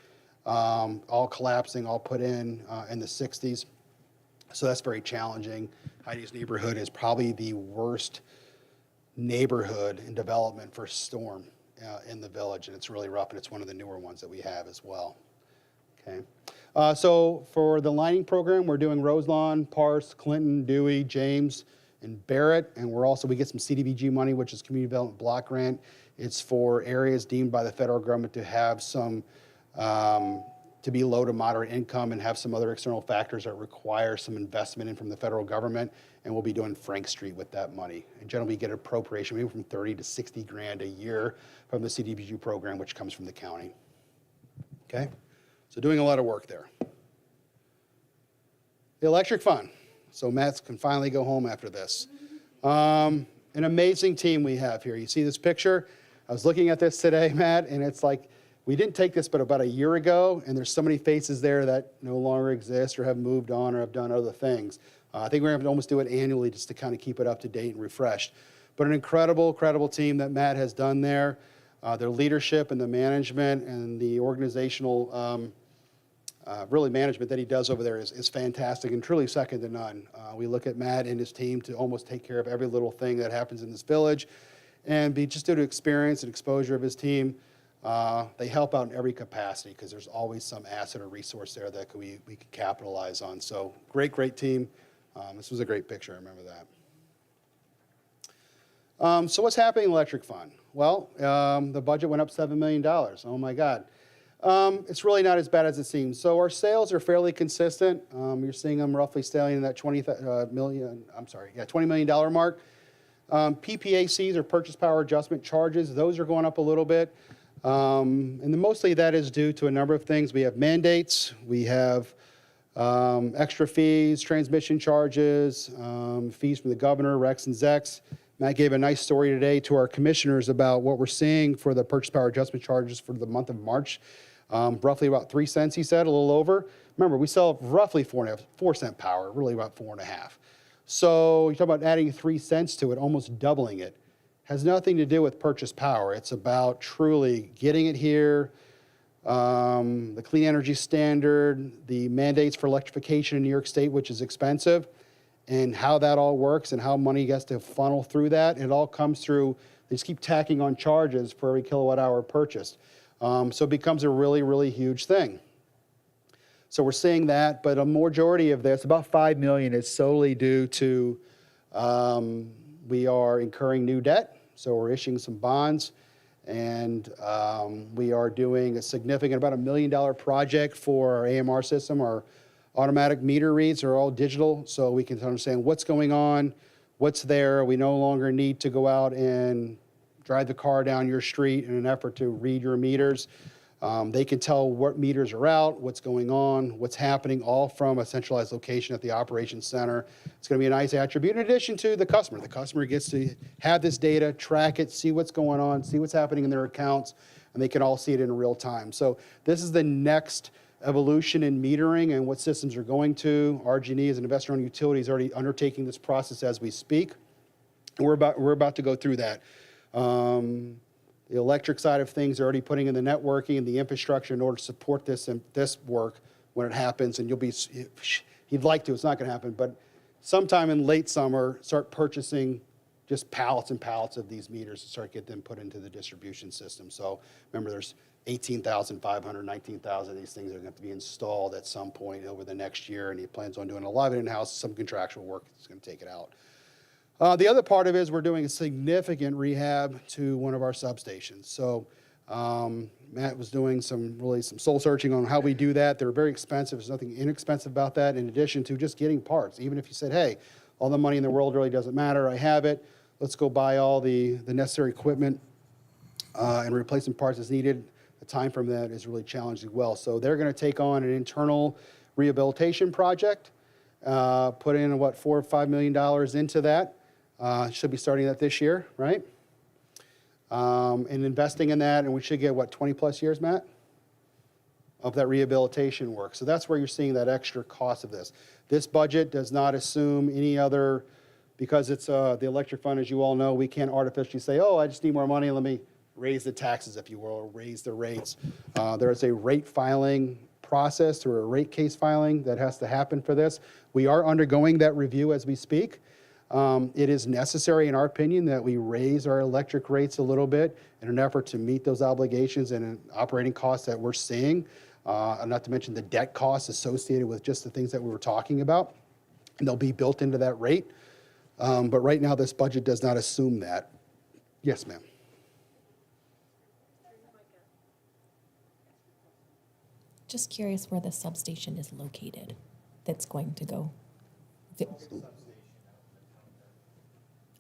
all collapsing, all put in the 60s. So that's very challenging. Heidi's neighborhood is probably the worst neighborhood in development for storm in the village, and it's really rough, and it's one of the newer ones that we have as well. Okay. So for the lining program, we're doing Roselawn, Parse, Clinton, Dewey, James, and Barrett, and we get some CDBG money, which is Community Development Block Grant. It's for areas deemed by the federal government to have some, to be low to moderate income and have some other external factors that require some investment in from the federal government, and we'll be doing Frank Street with that money. And generally, we get an appropriation maybe from 30 to 60 grand a year from the CDBG program, which comes from the county. Okay? So doing a lot of work there. The electric fund. So Matt can finally go home after this. An amazing team we have here. You see this picture? I was looking at this today, Matt, and it's like, we didn't take this but about a year ago, and there's so many faces there that no longer exist or have moved on or have done other things. I think we're going to have to almost do it annually just to kind of keep it up to date and refreshed. But an incredible team that Matt has done there. Their leadership and the management and the organizational really management that he does over there is fantastic and truly second to none. We look at Matt and his team to almost take care of every little thing that happens in this village. And just due to experience and exposure of his team, they help out in every capacity because there's always some asset or resource there that we could capitalize on. So great, great team. This was a great picture, I remember that. So what's happening in electric fund? Well, the budget went up $7 million. Oh my God. It's really not as bad as it seems. So our sales are fairly consistent. You're seeing them roughly staying in that $20 million mark. PPACs or purchase power adjustment charges, those are going up a little bit. And then mostly that is due to a number of things. We have mandates, we have extra fees, transmission charges, fees from the governor, Rex and Zex. Matt gave a nice story today to our commissioners about what we're seeing for the purchase power adjustment charges for the month of March. Roughly about 3 cents, he said, a little over. Remember, we sell roughly 4 cent power, really about 4.5. So you talk about adding 3 cents to it, almost doubling it. Has nothing to do with purchase power. It's about truly getting it here, the clean energy standard, the mandates for electrification in New York State, which is expensive, and how that all works and how money gets to funnel through that. It all comes through, they just keep tacking on charges for every kilowatt hour purchased. So it becomes a really, really huge thing. So we're seeing that, but a majority of this, about $5 million, is solely due to we are incurring new debt. So we're issuing some bonds, and we are doing a significant, about $1 million project for our AMR system. Our automatic meter reads are all digital, so we can understand what's going on, what's there. We no longer need to go out and drive the car down your street in an effort to read your meters. They can tell what meters are out, what's going on, what's happening, all from a centralized location at the operations center. It's going to be a nice attribute in addition to the customer. The customer gets to have this data, track it, see what's going on, see what's happening in their accounts, and they can all see it in real time. So this is the next evolution in metering and what systems are going to. RG&E as an investor-owned utility is already undertaking this process as we speak. And we're about to go through that. The electric side of things are already putting in the networking and the infrastructure in order to support this and this work when it happens. And he'd like to, it's not going to happen, but sometime in late summer, start purchasing just pallets and pallets of these meters and start get them put into the distribution system. So remember, there's 18,500, 19,000 of these things are going to have to be installed at some point over the next year, and he plans on doing a lot of it in-house. Some contractual work is going to take it out. The other part of it is we're doing a significant rehab to one of our substations. So Matt was doing some soul searching on how we do that. They're very expensive. There's nothing inexpensive about that, in addition to just getting parts. Even if you said, hey, all the money in the world really doesn't matter, I have it, let's go buy all the necessary equipment and replacement parts as needed. The time from that is really challenging as well. So they're going to take on an internal rehabilitation project, put in $4 or $5 million into that. Should be starting that this year, right? And investing in that, and we should get, 20 plus years, Matt, of that rehabilitation work. So that's where you're seeing that extra cost of this. This budget does not assume any other, because it's the electric fund, as you all know, we can't artificially say, oh, I just need more money, let me raise the taxes, if you will, or raise the rates. There is a rate filing process or a rate case filing that has to happen for this. We are undergoing that review as we speak. It is necessary, in our opinion, that we raise our electric rates a little bit in an effort to meet those obligations and operating costs that we're seeing, and not to mention the debt costs associated with just the things that we were talking about. And they'll be built into that rate. But right now, this budget does not assume that. Yes, ma'am. Just curious where the substation is located that's going to go.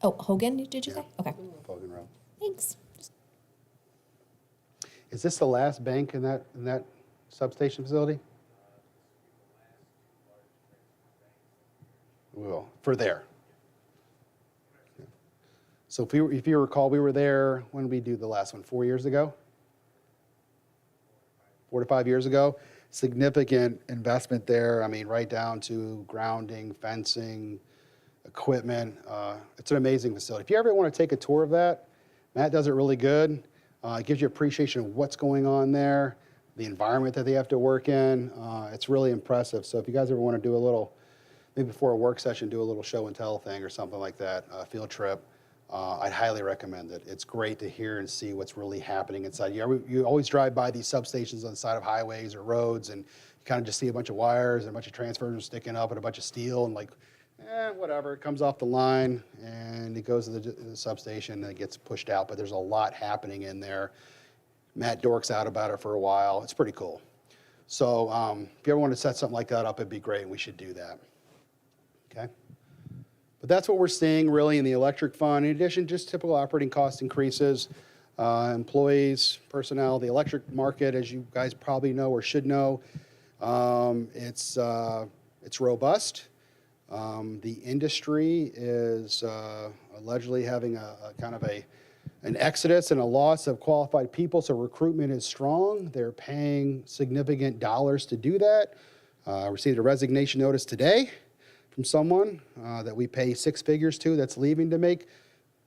Oh, Hogan, did you say? Okay. Hogan Road. Thanks. Is this the last bank in that substation facility? Well, for there. So if you recall, we were there, when did we do the last one? 4 years ago? 4 to 5 years ago. Significant investment there. I mean, right down to grounding, fencing, equipment. It's an amazing facility. If you ever want to take a tour of that, Matt does it really good. It gives you appreciation of what's going on there. the environment that they have to work in. It's really impressive. So if you guys ever want to do a little, maybe before a work session, do a little show and tell thing or something like that, field trip, I'd highly recommend it. It's great to hear and see what's really happening inside. You always drive by these substations on the side of highways or roads, and you kind of just see a bunch of wires and a bunch of transformers sticking up and a bunch of steel, and like, whatever. It comes off the line and it goes to the substation and it gets pushed out. But there's a lot happening in there. Matt dorks out about it for a while. It's pretty cool. So if you ever want to set something like that up, it'd be great, and we should do that. Okay. But that's what we're seeing really in the electric fund. In addition, just typical operating cost increases, employees, personnel, the electric market, as you guys probably know or should know, it's robust. The industry is allegedly having a kind of an exodus and a loss of qualified people, so recruitment is strong. They're paying significant dollars to do that. I received a resignation notice today from someone that we pay six figures to that's leaving to make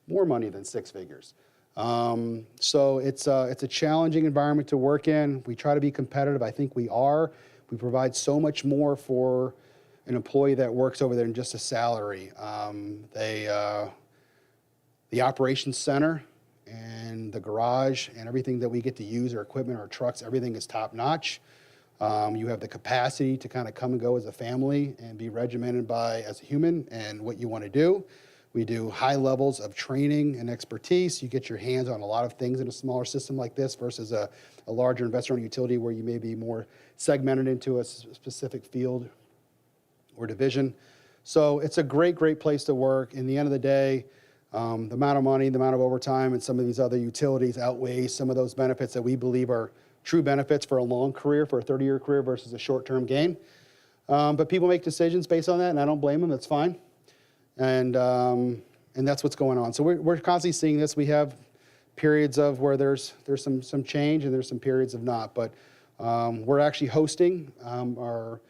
more money than six figures. So it's a challenging environment to work in. We try to be competitive. I think we are. We provide so much more for an employee that works over there than just a salary. The operations center and the garage and everything that we get to use, our equipment, our trucks, everything is top notch. You have the capacity to kind of come and go as a family and be regimented by as a human and what you want to do. We do high levels of training and expertise. You get your hands on a lot of things in a smaller system like this versus a larger investor-owned utility where you may be more segmented into a specific field or division. So it's a great, great place to work. In the end of the day, the amount of money, the amount of overtime, and some of these other utilities outweighs some of those benefits that we believe are true benefits for a long career, for a 30-year career versus a short-term gain. But people make decisions based on that, and I don't blame them. That's fine. And that's what's going on. So we're constantly seeing this. We have periods of where there's some change, and there's some periods of not. But we're actually hosting our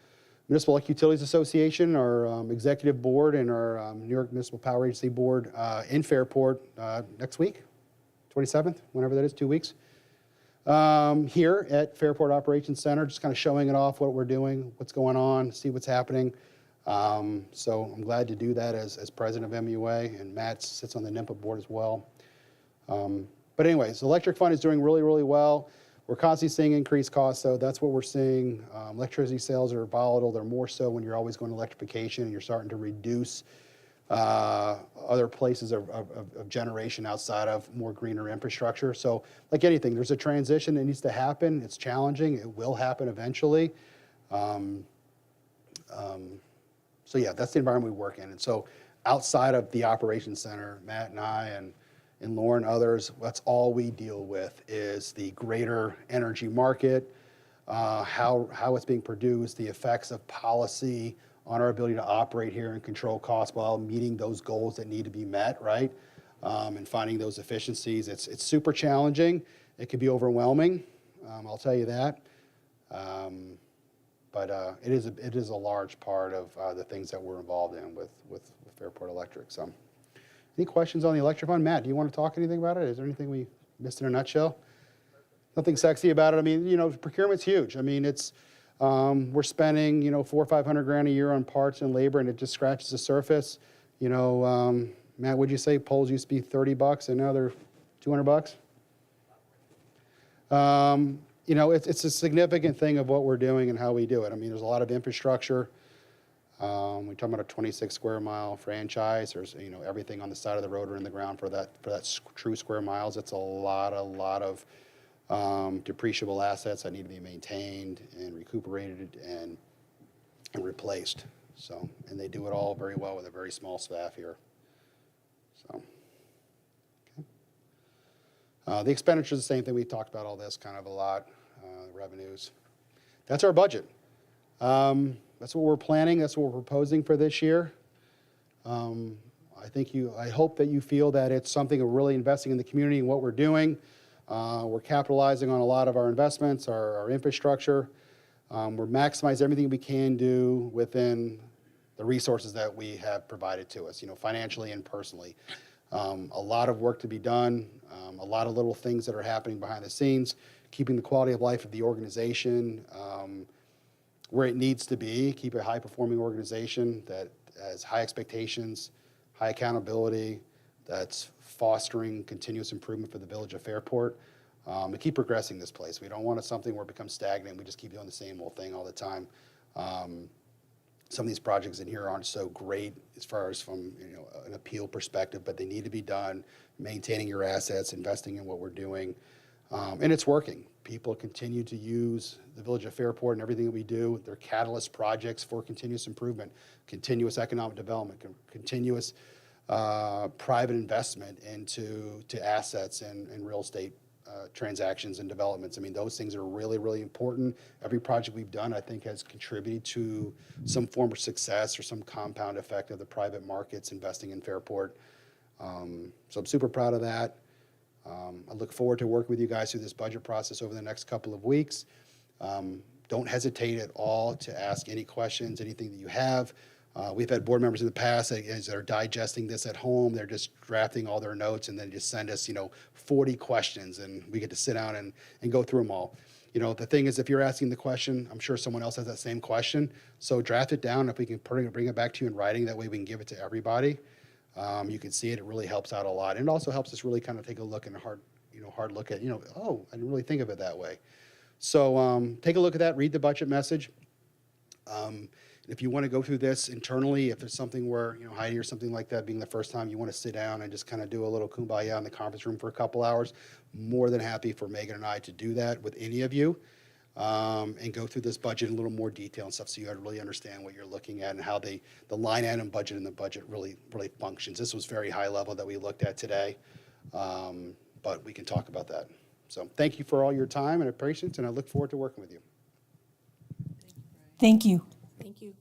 Municipal Electric Utilities Association, our executive board, and our New York Municipal Power Agency board in Fairport next week, 27th, whenever that is, 2 weeks. Here at Fairport Operations Center, just kind of showing it off, what we're doing, what's going on, see what's happening. So I'm glad to do that as president of MUA, and Matt sits on the NIMPA board as well. But anyways, the electric fund is doing really, really well. We're constantly seeing increased costs, so that's what we're seeing. Electricity sales are volatile. They're more so when you're always going to electrification and you're starting to reduce other places of generation outside of more greener infrastructure. So like anything, there's a transition that needs to happen. It's challenging. It will happen eventually. So yeah, that's the environment we work in. And so outside of the operations center, Matt and I and Lauren, others, that's all we deal with is the greater energy market, how it's being produced, the effects of policy on our ability to operate here and control costs while meeting those goals that need to be met, right? And finding those efficiencies. It's super challenging. It can be overwhelming, I'll tell you that. But it is a large part of the things that we're involved in with Fairport Electric. So, any questions on the electric fund? Matt, do you want to talk anything about it? Is there anything we missed in a nutshell? Nothing sexy about it. I mean, procurement's huge. I mean, it's we're spending, $400,000 or $500,000 a year on parts and labor, and it just scratches the surface. Matt, would you say poles used to be $30 and now they're $200? It's a significant thing of what we're doing and how we do it. I mean, there's a lot of infrastructure. We're talking about a 26 square mile franchise. There's, everything on the side of the road or in the ground for that true square miles. It's a lot of depreciable assets that need to be maintained and recuperated and replaced. So, and they do it all very well with a very small staff here. So, okay. The expenditures, the same thing. We talked about all this kind of a lot. Revenues. That's our budget. That's what we're planning. That's what we're proposing for this year. I hope that you feel that it's something we're really investing in the community and what we're doing. We're capitalizing on a lot of our investments, our infrastructure. We're maximizing everything we can do within the resources that we have provided to us, financially and personally. A lot of work to be done, a lot of little things that are happening behind the scenes. keeping the quality of life of the organization where it needs to be, keep a high-performing organization that has high expectations, high accountability, that's fostering continuous improvement for the village of Fairport, and keep progressing this place. We don't want something where it becomes stagnant. We just keep doing the same old thing all the time. Some of these projects in here aren't so great as far as from an appeal perspective, but they need to be done. Maintaining your assets, investing in what we're doing, and it's working. People continue to use the village of Fairport and everything that we do. They're catalyst projects for continuous improvement, continuous economic development, continuous private investment into assets and real estate transactions and developments. I mean, those things are really, really important. Every project we've done, I think, has contributed to some form of success or some compound effect of the private markets investing in Fairport. So I'm super proud of that. I look forward to working with you guys through this budget process over the next couple of weeks. Don't hesitate at all to ask any questions, anything that you have. We've had board members in the past that, as they're digesting this at home, they're just drafting all their notes and then just send us, 40 questions, and we get to sit down and go through them all. The thing is, if you're asking the question, I'm sure someone else has that same question. So draft it down. If we can bring it back to you in writing, that way we can give it to everybody. You can see it. It really helps out a lot. And it also helps us really kind of take a look and a hard look at, oh, I didn't really think of it that way. So take a look at that. Read the budget message. If you want to go through this internally, if there's something where, Heidi or something like that, being the first time you want to sit down and just kind of do a little kumbaya in the conference room for a couple hours, more than happy for Megan and I to do that with any of you and go through this budget in a little more detail and stuff so you really understand what you're looking at and how the line item budget and the budget really functions. This was very high level that we looked at today, but we can talk about that. So thank you for all your time and patience, and I look forward to working with you. Thank you. Thank you.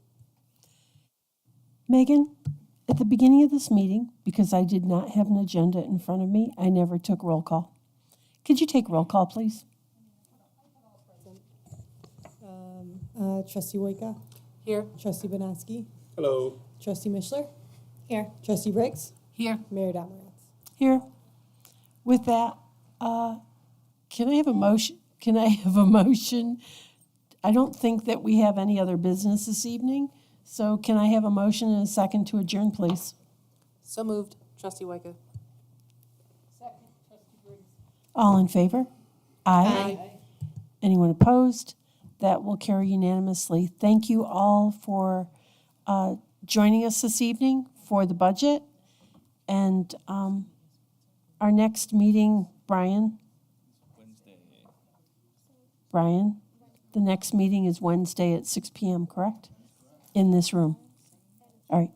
Megan, at the beginning of this meeting, because I did not have an agenda in front of me, I never took roll call. Could you take roll call, please? Trustee Wojka? Here. Trustee Banaski? Hello. Trustee Mishler? Here. Trustee Briggs? Here. Mayor Domeretz? Here. With that, can I have a motion? Can I have a motion? I don't think that we have any other business this evening, so can I have a motion and a second to adjourn, please? So moved. Trustee Wicca. All in favor? Aye. Anyone opposed? That will carry unanimously. Thank you all for joining us this evening for the budget. And our next meeting, Brian? Brian, the next meeting is Wednesday at 6 p.m., correct? In this room. All right.